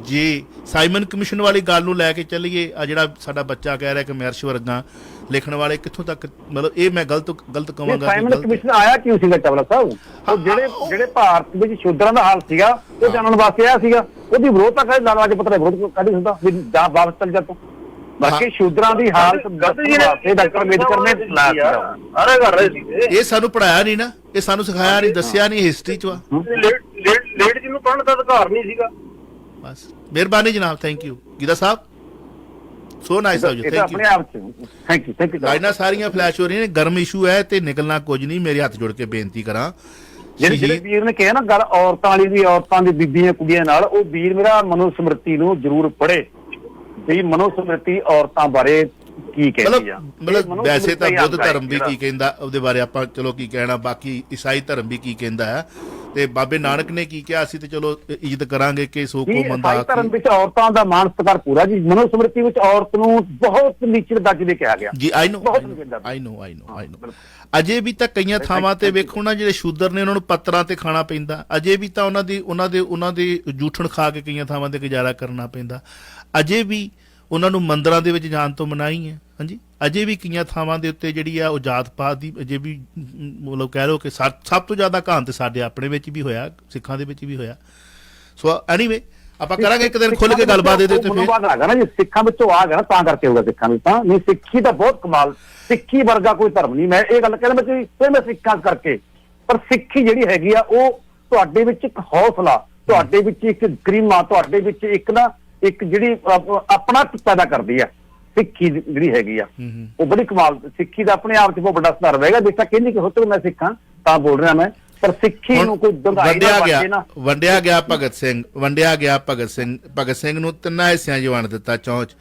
ਜੇ ਸਾਈਮਨ ਕਮਿਸ਼ਨ ਵਾਲੀ ਗੱਲ ਨੂੰ ਲੈ ਕੇ ਚੱਲੀਏ, ਆ ਜਿਹੜਾ ਸਾਡਾ ਬੱਚਾ ਕਹਿ ਰਿਹਾ ਕਿ ਮਹਿਰਸ਼ ਵਰਗਾ ਲਿਖਣ ਵਾਲੇ ਕਿੱਥੋਂ ਤੱਕ, ਮਤਲਬ ਇਹ ਮੈਂ ਗਲਤ ਕਹਾਂਗਾ। ਸਾਈਮਨ ਕਮਿਸ਼ਨ ਆਇਆ ਕਿਉਂ ਸੀਗਾ ਚਾਵਲਾ ਸਾਹਿਬ? ਉਹ ਜਿਹੜੇ ਭਾਰਤ ਵਿੱਚ ਸ਼ੂਦਰਾਂ ਦਾ ਹਾਲ ਸੀਗਾ ਉਹ ਜਾਣਨ ਵਾਸਤੇ ਆਇਆ ਸੀਗਾ। ਉਹਦੀ ਵਿਰੋਧਤਾ ਕਰੇ ਲਾਲਾ ਲਾਜਪਤ ਰਾਏ ਵਿਰੋਧ ਕਰ ਹੁੰਦਾ ਵੀ ਜਾਂ ਵਾਪਸ ਚੱਲ ਜਾ ਤੂੰ। ਬਾਕੀ ਸ਼ੂਦਰਾਂ ਦੀ ਹਾਲਤ ਦੱਸਣ ਵਾਸਤੇ ਡਾਕਟਰ ਅੰਬੇਦਕਰ ਨੇ ਸਾਰੇ ਕਰ ਰਹੇ ਸੀ। ਇਹ ਸਾਨੂੰ ਪੜਾਇਆ ਨਹੀਂ ਨਾ, ਇਹ ਸਾਨੂੰ ਸਿਖਾਇਆ ਨਹੀਂ, ਦੱਸਿਆ ਨਹੀਂ, ਹਿਸਟਰੀ ਚ ਆ। ਲੇਟ ਜਿਹਨੂੰ ਪੜ੍ਹਨ ਦਾ ਅਧਿਕਾਰ ਨਹੀਂ ਸੀਗਾ। ਬਸ ਮਿਹਰਬਾਨੀ ਜਨਾਬ, thank you Gita Sahib, so nice of you, thank you. ਆਪਣੇ ਆਪ ਚ ਥੈਂਕ ਯੂ। ਲਾਈਨਾਂ ਸਾਰੀਆਂ ਫਲੈਸ਼ ਹੋ ਰਹੀਆਂ ਨੇ, ਗਰਮ ਇਸ਼ੂ ਹੈ ਤੇ ਨਿਕਲਣਾ ਕੁਝ ਨਹੀਂ। ਮੇਰੇ ਹੱਥ ਜੋੜ ਕੇ ਬੇਨਤੀ ਕਰਾਂ, ਜਿਹੜੇ ਵੀਰ ਨੇ ਕਿਹਾ ਨਾ ਗੱਲ ਔਰਤਾਂ ਵਾਲੀ ਵੀ, ਔਰਤਾਂ ਦੀ ਬੀਬੀਆਂ ਕੁੜੀਆਂ ਨਾਲ, ਉਹ ਵੀਰ ਮੇਰਾ ਮਨੋ ਸਮ੍ਰਿਤੀ ਨੂੰ ਜ਼ਰੂਰ ਪੜ੍ਹੇ ਵੀ ਮਨੋ ਸਮ੍ਰਿਤੀ ਔਰਤਾਂ ਬਾਰੇ ਕੀ ਕਹਿੰਦੀ ਆ। ਮਤਲਬ ਵੈਸੇ ਤਾਂ ਬੁੱਧ ਧਰਮ ਵੀ ਕੀ ਕਹਿੰਦਾ ਉਹਦੇ ਬਾਰੇ ਆਪਾਂ ਚਲੋ ਕੀ ਕਹਿਣਾ, ਬਾਕੀ ਈਸਾਈ ਧਰਮ ਵੀ ਕੀ ਕਹਿੰਦਾ ਹੈ, ਤੇ ਬਾਬੇ ਨਾਨਕ ਨੇ ਕੀ ਕਿਹਾ ਸੀ, ਤੇ ਚਲੋ ਇੱਜ਼ਤ ਕਰਾਂਗੇ ਕਿ ਸੋ ਕੋ ਮੰਦਾ। ਈਸਾਈ ਧਰਮ ਵਿੱਚ ਔਰਤਾਂ ਦਾ ਮਾਣ ਸਤਿਕਾਰ ਪੂਰਾ ਜੀ। ਮਨੋ ਸਮ੍ਰਿਤੀ ਵਿੱਚ ਔਰਤ ਨੂੰ ਬਹੁਤ ਨੀਚੇ ਦਰਜੇ ਕਿਹਾ ਗਿਆ ਜੀ। ਆਈ ਨੋ ਅਜੇ ਵੀ ਤਾਂ ਕਈਆਂ ਥਾਵਾਂ ਤੇ ਵੇਖੋ ਨਾ, ਜਿਹੜੇ ਸ਼ੂਦਰ ਨੇ ਉਹਨਾਂ ਨੂੰ ਪੱਤਰਾਂ ਤੇ ਖਾਣਾ ਪੈਂਦਾ। ਅਜੇ ਵੀ ਤਾਂ ਉਹਨਾਂ ਦੇ ਜੂਠਣ ਖਾ ਕੇ ਕਈਆਂ ਥਾਵਾਂ ਤੇ ਗੁਜ਼ਾਰਾ ਕਰਨਾ ਪੈਂਦਾ। ਅਜੇ ਵੀ ਉਹਨਾਂ ਨੂੰ ਮੰਦਰਾਂ ਦੇ ਵਿੱਚ ਜਾਣ ਤੋਂ ਮਨਾਹੀ ਹੈ। ਹਾਂਜੀ ਅਜੇ ਵੀ ਕਈਆਂ ਥਾਵਾਂ ਦੇ ਉੱਤੇ ਜਿਹੜੀ ਆ ਉਹ ਜਾਤ ਪਾਤ ਦੀ ਅਜੇ ਵੀ ਮਤਲਬ ਕਹਿ ਲਓ ਕਿ ਸਭ ਤੋਂ ਜ਼ਿਆਦਾ ਘਾਣ ਤੇ ਸਾਡੇ ਆਪਣੇ ਵਿੱਚ ਵੀ ਹੋਇਆ, ਸਿੱਖਾਂ ਦੇ ਵਿੱਚ ਵੀ ਹੋਇਆ। ਸੋ ਐਨੀਵੇ ਆਪਾਂ ਕਰਾਂਗੇ ਇੱਕ ਦਿਨ ਖੁੱਲ ਕੇ ਗੱਲਬਾਤ ਇਹਦੇ ਉੱਤੇ। ਫਿਰ ਹੈਗਾ ਨਾ ਜੀ, ਸਿੱਖਾਂ ਵਿੱਚੋਂ ਆ ਗਿਆ ਨਾ ਤਾਂ ਕਰਕੇ ਹੋਊਗਾ ਸਿੱਖਾਂ ਵਿੱਚ। ਤਾਂ ਨਹੀਂ, ਸਿੱਖੀ ਤਾਂ ਬਹੁਤ ਕਮਾਲ, ਸਿੱਖੀ ਵਰਗਾ ਕੋਈ ਧਰਮ ਨਹੀਂ। ਮੈਂ ਇਹ ਗੱਲ ਕਹਿੰਦਾ ਮੈਂ ਸਿੱਖਾਂ ਕਰਕੇ, ਪਰ ਸਿੱਖੀ ਜਿਹੜੀ ਹੈਗੀ ਆ ਉਹ ਤੁਹਾਡੇ ਵਿੱਚ ਇੱਕ ਹੌਸਲਾ, ਤੁਹਾਡੇ ਵਿੱਚ ਇੱਕ ਗਰਿਮਾ, ਤੁਹਾਡੇ ਵਿੱਚ ਇੱਕ ਜਿਹੜੀ ਆਪਣਾ ਪੈਦਾ ਕਰਦੀ ਆ। ਸਿੱਖੀ ਜਿਹੜੀ ਹੈਗੀ ਆ ਉਹ ਬੜੀ ਕਮਾਲ। ਸਿੱਖੀ ਦਾ ਆਪਣੇ ਆਪ ਚ ਬਹੁਤ ਵੱਡਾ ਸੁਧਾਰ ਹੋਵੇਗਾ। ਜਿਸ ਤਰ੍ਹਾਂ ਕਹਿੰਦੀ ਕਿ ਹੋਤੇ ਮੈਂ ਸਿੱਖਾਂ ਤਾਂ ਬੋਲ ਰਿਹਾ ਮੈਂ, ਪਰ ਸਿੱਖੀ ਨੂੰ ਕੋਈ ਵੰਡਿਆ ਗਿਆ ਭਗਤ ਸਿੰਘ ਨੂੰ ਤਿੰਨਾਂ ਹਿੱਸਿਆਂ 'ਚ ਵੰਡ ਦਿੱਤਾ ਚੌਂਚ।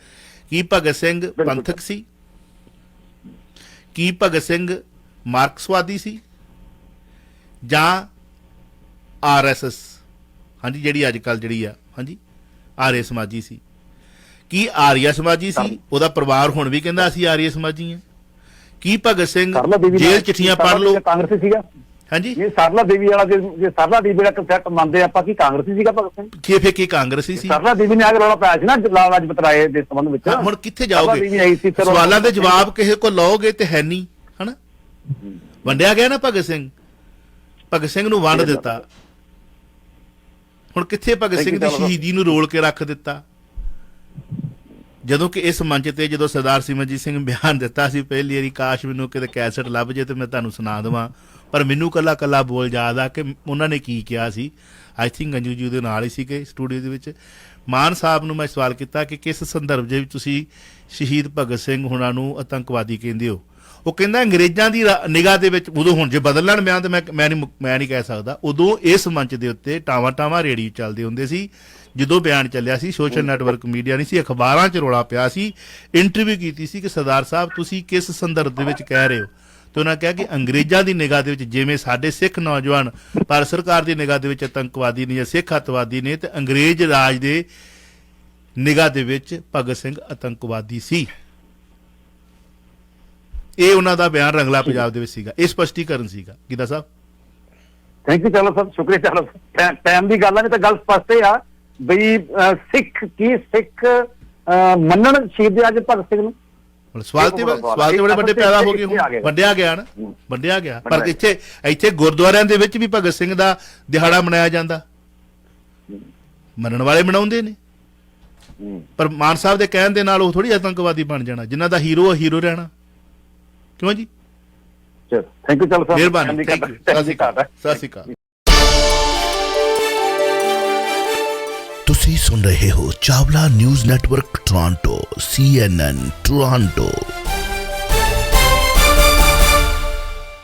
ਕੀ ਭਗਤ ਸਿੰਘ ਪੰਥਕ ਸੀ? ਕੀ ਭਗਤ ਸਿੰਘ ਮਾਰਕਸਵਾਦੀ ਸੀ ਜਾਂ RSS ਹਾਂਜੀ ਜਿਹੜੀ ਅੱਜ ਕੱਲ ਜਿਹੜੀ ਆ ਹਾਂਜੀ ਆਰੀਆ ਸਮਾਜੀ ਸੀ? ਕੀ ਆਰੀਆ ਸਮਾਜੀ ਸੀ? ਉਹਦਾ ਪਰਿਵਾਰ ਹੁਣ ਵੀ ਕਹਿੰਦਾ ਅਸੀਂ ਆਰੀਆ ਸਮਾਜੀ ਹਾਂ। ਕੀ ਭਗਤ ਸਿੰਘ ਜੇਲ੍ਹ ਚਿੱਠੀਆਂ ਪੜ੍ਹ ਲਓ ਕਾਂਗਰਸੀ ਸੀਗਾ? ਹਾਂਜੀ ਇਹ ਸਰਲਾ ਦੇਵੀ ਵਾਲਾ ਜੇ ਸਰਲਾ ਦੇਵੀ ਦਾ ਕਨਸੈਪਟ ਮੰਨਦੇ ਆਪਾਂ ਕੀ ਕਾਂਗਰਸੀ ਸੀਗਾ ਭਗਤ ਸਿੰਘ? ਕੀ ਫੇ ਕੀ ਕਾਂਗਰਸੀ ਸੀ? ਸਰਲਾ ਦੇਵੀ ਨੇ ਆ ਕੇ ਰੌਲਾ ਪਾਇਆ ਸੀ ਨਾ ਲਾਲਾ ਲਾਜਪਤ ਰਾਏ ਦੇ ਸੰਬੰਧ ਵਿੱਚ। ਹੁਣ ਕਿੱਥੇ ਜਾਓਗੇ? ਸਵਾਲਾਂ ਦੇ ਜਵਾਬ ਕਿਸੇ ਕੋਲ ਲਓਗੇ ਤੇ ਹੈ ਨਹੀਂ, ਹਨਾ? ਵੰਡਿਆ ਗਿਆ ਨਾ ਭਗਤ ਸਿੰਘ ਨੂੰ ਵੰਡ ਦਿੱਤਾ। ਹੁਣ ਕਿੱਥੇ ਭਗਤ ਸਿੰਘ ਦੀ ਸ਼ਹੀਦੀ ਨੂੰ ਰੋਲ ਕੇ ਰੱਖ ਦਿੱਤਾ? ਜਦੋਂ ਕਿ ਇਸ ਮੰਚ ਤੇ ਜਦੋਂ ਸਰਦਾਰ ਸਿਮਰਜੀਤ ਸਿੰਘ ਬਿਆਨ ਦਿੱਤਾ ਸੀ ਪਹਿਲੀ ਵਾਰੀ, ਕਾਸ਼ ਮੈਨੂੰ ਕਿਤੇ ਕੈਸਟ ਲੱਭ ਜੇ ਤੇ ਮੈਂ ਤੁਹਾਨੂੰ ਸੁਣਾ ਦੇਵਾਂ, ਪਰ ਮੈਨੂੰ ਕੱਲਾ ਬੋਲ ਯਾਦ ਆ ਕਿ ਉਹਨਾਂ ਨੇ ਕੀ ਕਿਹਾ ਸੀ। ਆਈ ਥਿੰਕ ਅੰਜੂ ਜੀ ਦੇ ਨਾਲ ਹੀ ਸੀਗੇ ਸਟੂਡੀਓ ਦੇ ਵਿੱਚ। ਮਾਨ ਸਾਹਿਬ ਨੂੰ ਮੈਂ ਸਵਾਲ ਕੀਤਾ ਕਿ ਕਿਸ ਸੰਦਰਭ ਦੇ ਵਿੱਚ ਤੁਸੀਂ ਸ਼ਹੀਦ ਭਗਤ ਸਿੰਘ ਹੁਣਾਂ ਨੂੰ ਆਤੰਕਵਾਦੀ ਕਹਿੰਦੇ ਹੋ? ਉਹ ਕਹਿੰਦਾ ਅੰਗਰੇਜ਼ਾਂ ਦੀ ਨਿਗਾਹ ਦੇ ਵਿੱਚ ਉਦੋਂ, ਹੁਣ ਜੇ ਬਦਲ ਲੈਣ ਬਿਆਨ ਤੇ ਮੈਂ ਨਹੀਂ ਕਹਿ ਸਕਦਾ, ਉਦੋਂ ਇਸ ਮੰਚ ਦੇ ਉੱਤੇ ਟਾਵਾਂ ਰੇਡੀਓ ਚੱਲਦੇ ਹੁੰਦੇ ਸੀ ਜਦੋਂ ਬਿਆਨ ਚੱਲਿਆ ਸੀ। ਸੋਸ਼ਲ ਨੈਟਵਰਕ ਮੀਡੀਆ ਨਹੀਂ ਸੀ, ਅਖਬਾਰਾਂ 'ਚ ਰੌਲਾ ਪਿਆ ਸੀ। ਇੰਟਰਵਿਊ ਕੀਤੀ ਸੀ ਕਿ ਸਰਦਾਰ ਸਾਹਿਬ ਤੁਸੀਂ ਕਿਸ ਸੰਦਰਭ ਦੇ ਵਿੱਚ ਕਹਿ ਰਹੇ ਹੋ? ਤੇ ਉਹਨਾਂ ਕਿਹਾ ਕਿ ਅੰਗਰੇਜ਼ਾਂ ਦੀ ਨਿਗਾਹ ਦੇ ਵਿੱਚ ਜਿਵੇਂ ਸਾਡੇ ਸਿੱਖ ਨੌਜਵਾਨ ਭਾਰਤ ਸਰਕਾਰ ਦੀ ਨਿਗਾਹ ਦੇ ਵਿੱਚ ਆਤੰਕਵਾਦੀ ਨੇ ਜਾਂ ਸਿੱਖ ਅੱਤਵਾਦੀ ਨੇ, ਤੇ ਅੰਗਰੇਜ਼ ਰਾਜ ਦੇ ਨਿਗਾਹ ਦੇ ਵਿੱਚ ਭਗਤ ਸਿੰਘ ਆਤੰਕਵਾਦੀ ਸੀ। ਇਹ ਉਹਨਾਂ ਦਾ ਬਿਆਨ ਰੰਗਲਾ ਪੰਜਾਬ ਦੇ ਵਿੱਚ ਸੀਗਾ। ਇਹ ਸਪਸ਼ਟੀਕਰਨ ਸੀਗਾ ਗੀਤਾ ਸਾਹਿਬ। Thank you. ਚਲੋ ਸਰ ਸ਼ੁਕਰੀਆ। ਚਲੋ ਟਾਈਮ ਦੀ ਗੱਲ ਆ, ਨਹੀਂ ਤਾਂ ਗੱਲ ਸਪਸ਼ਟ ਹੈ ਬਈ ਸਿੱਖ ਮੰਨਣ ਸ਼ਹੀਦ ਅੱਜ ਭਗਤ ਸਿੰਘ ਨੂੰ। ਸਵਾਲ ਤੇ ਬੜੇ ਵੱਡੇ ਪੈਦਾ ਹੋ ਗਏ। ਵੰਡਿਆ ਗਿਆ ਪਰ ਇੱਥੇ ਗੁਰਦੁਆਰਿਆਂ ਦੇ ਵਿੱਚ ਵੀ ਭਗਤ ਸਿੰਘ ਦਾ ਦਿਹਾੜਾ ਮਨਾਇਆ ਜਾਂਦਾ। ਮੰਨਣ ਵਾਲੇ ਮਨਾਉਂਦੇ ਨੇ, ਪਰ ਮਾਨ ਸਾਹਿਬ ਦੇ ਕਹਿਣ ਦੇ ਨਾਲ ਉਹ ਥੋੜੀ ਆਤੰਕਵਾਦੀ ਬਣ ਜਾਣਾ। ਜਿਨ੍ਹਾਂ ਦਾ ਹੀਰੋ ਰਹਿਣਾ। ਕਿਉਂ ਜੀ? Thank you. ਚਲੋ ਮਿਹਰਬਾਨੀ। ਸਤਿ ਸ਼੍ਰੀ ਅਕਾਲ। ਤੁਸੀਂ ਸੁਣ ਰਹੇ ਹੋ Chawla news network Toronto CNN Toronto.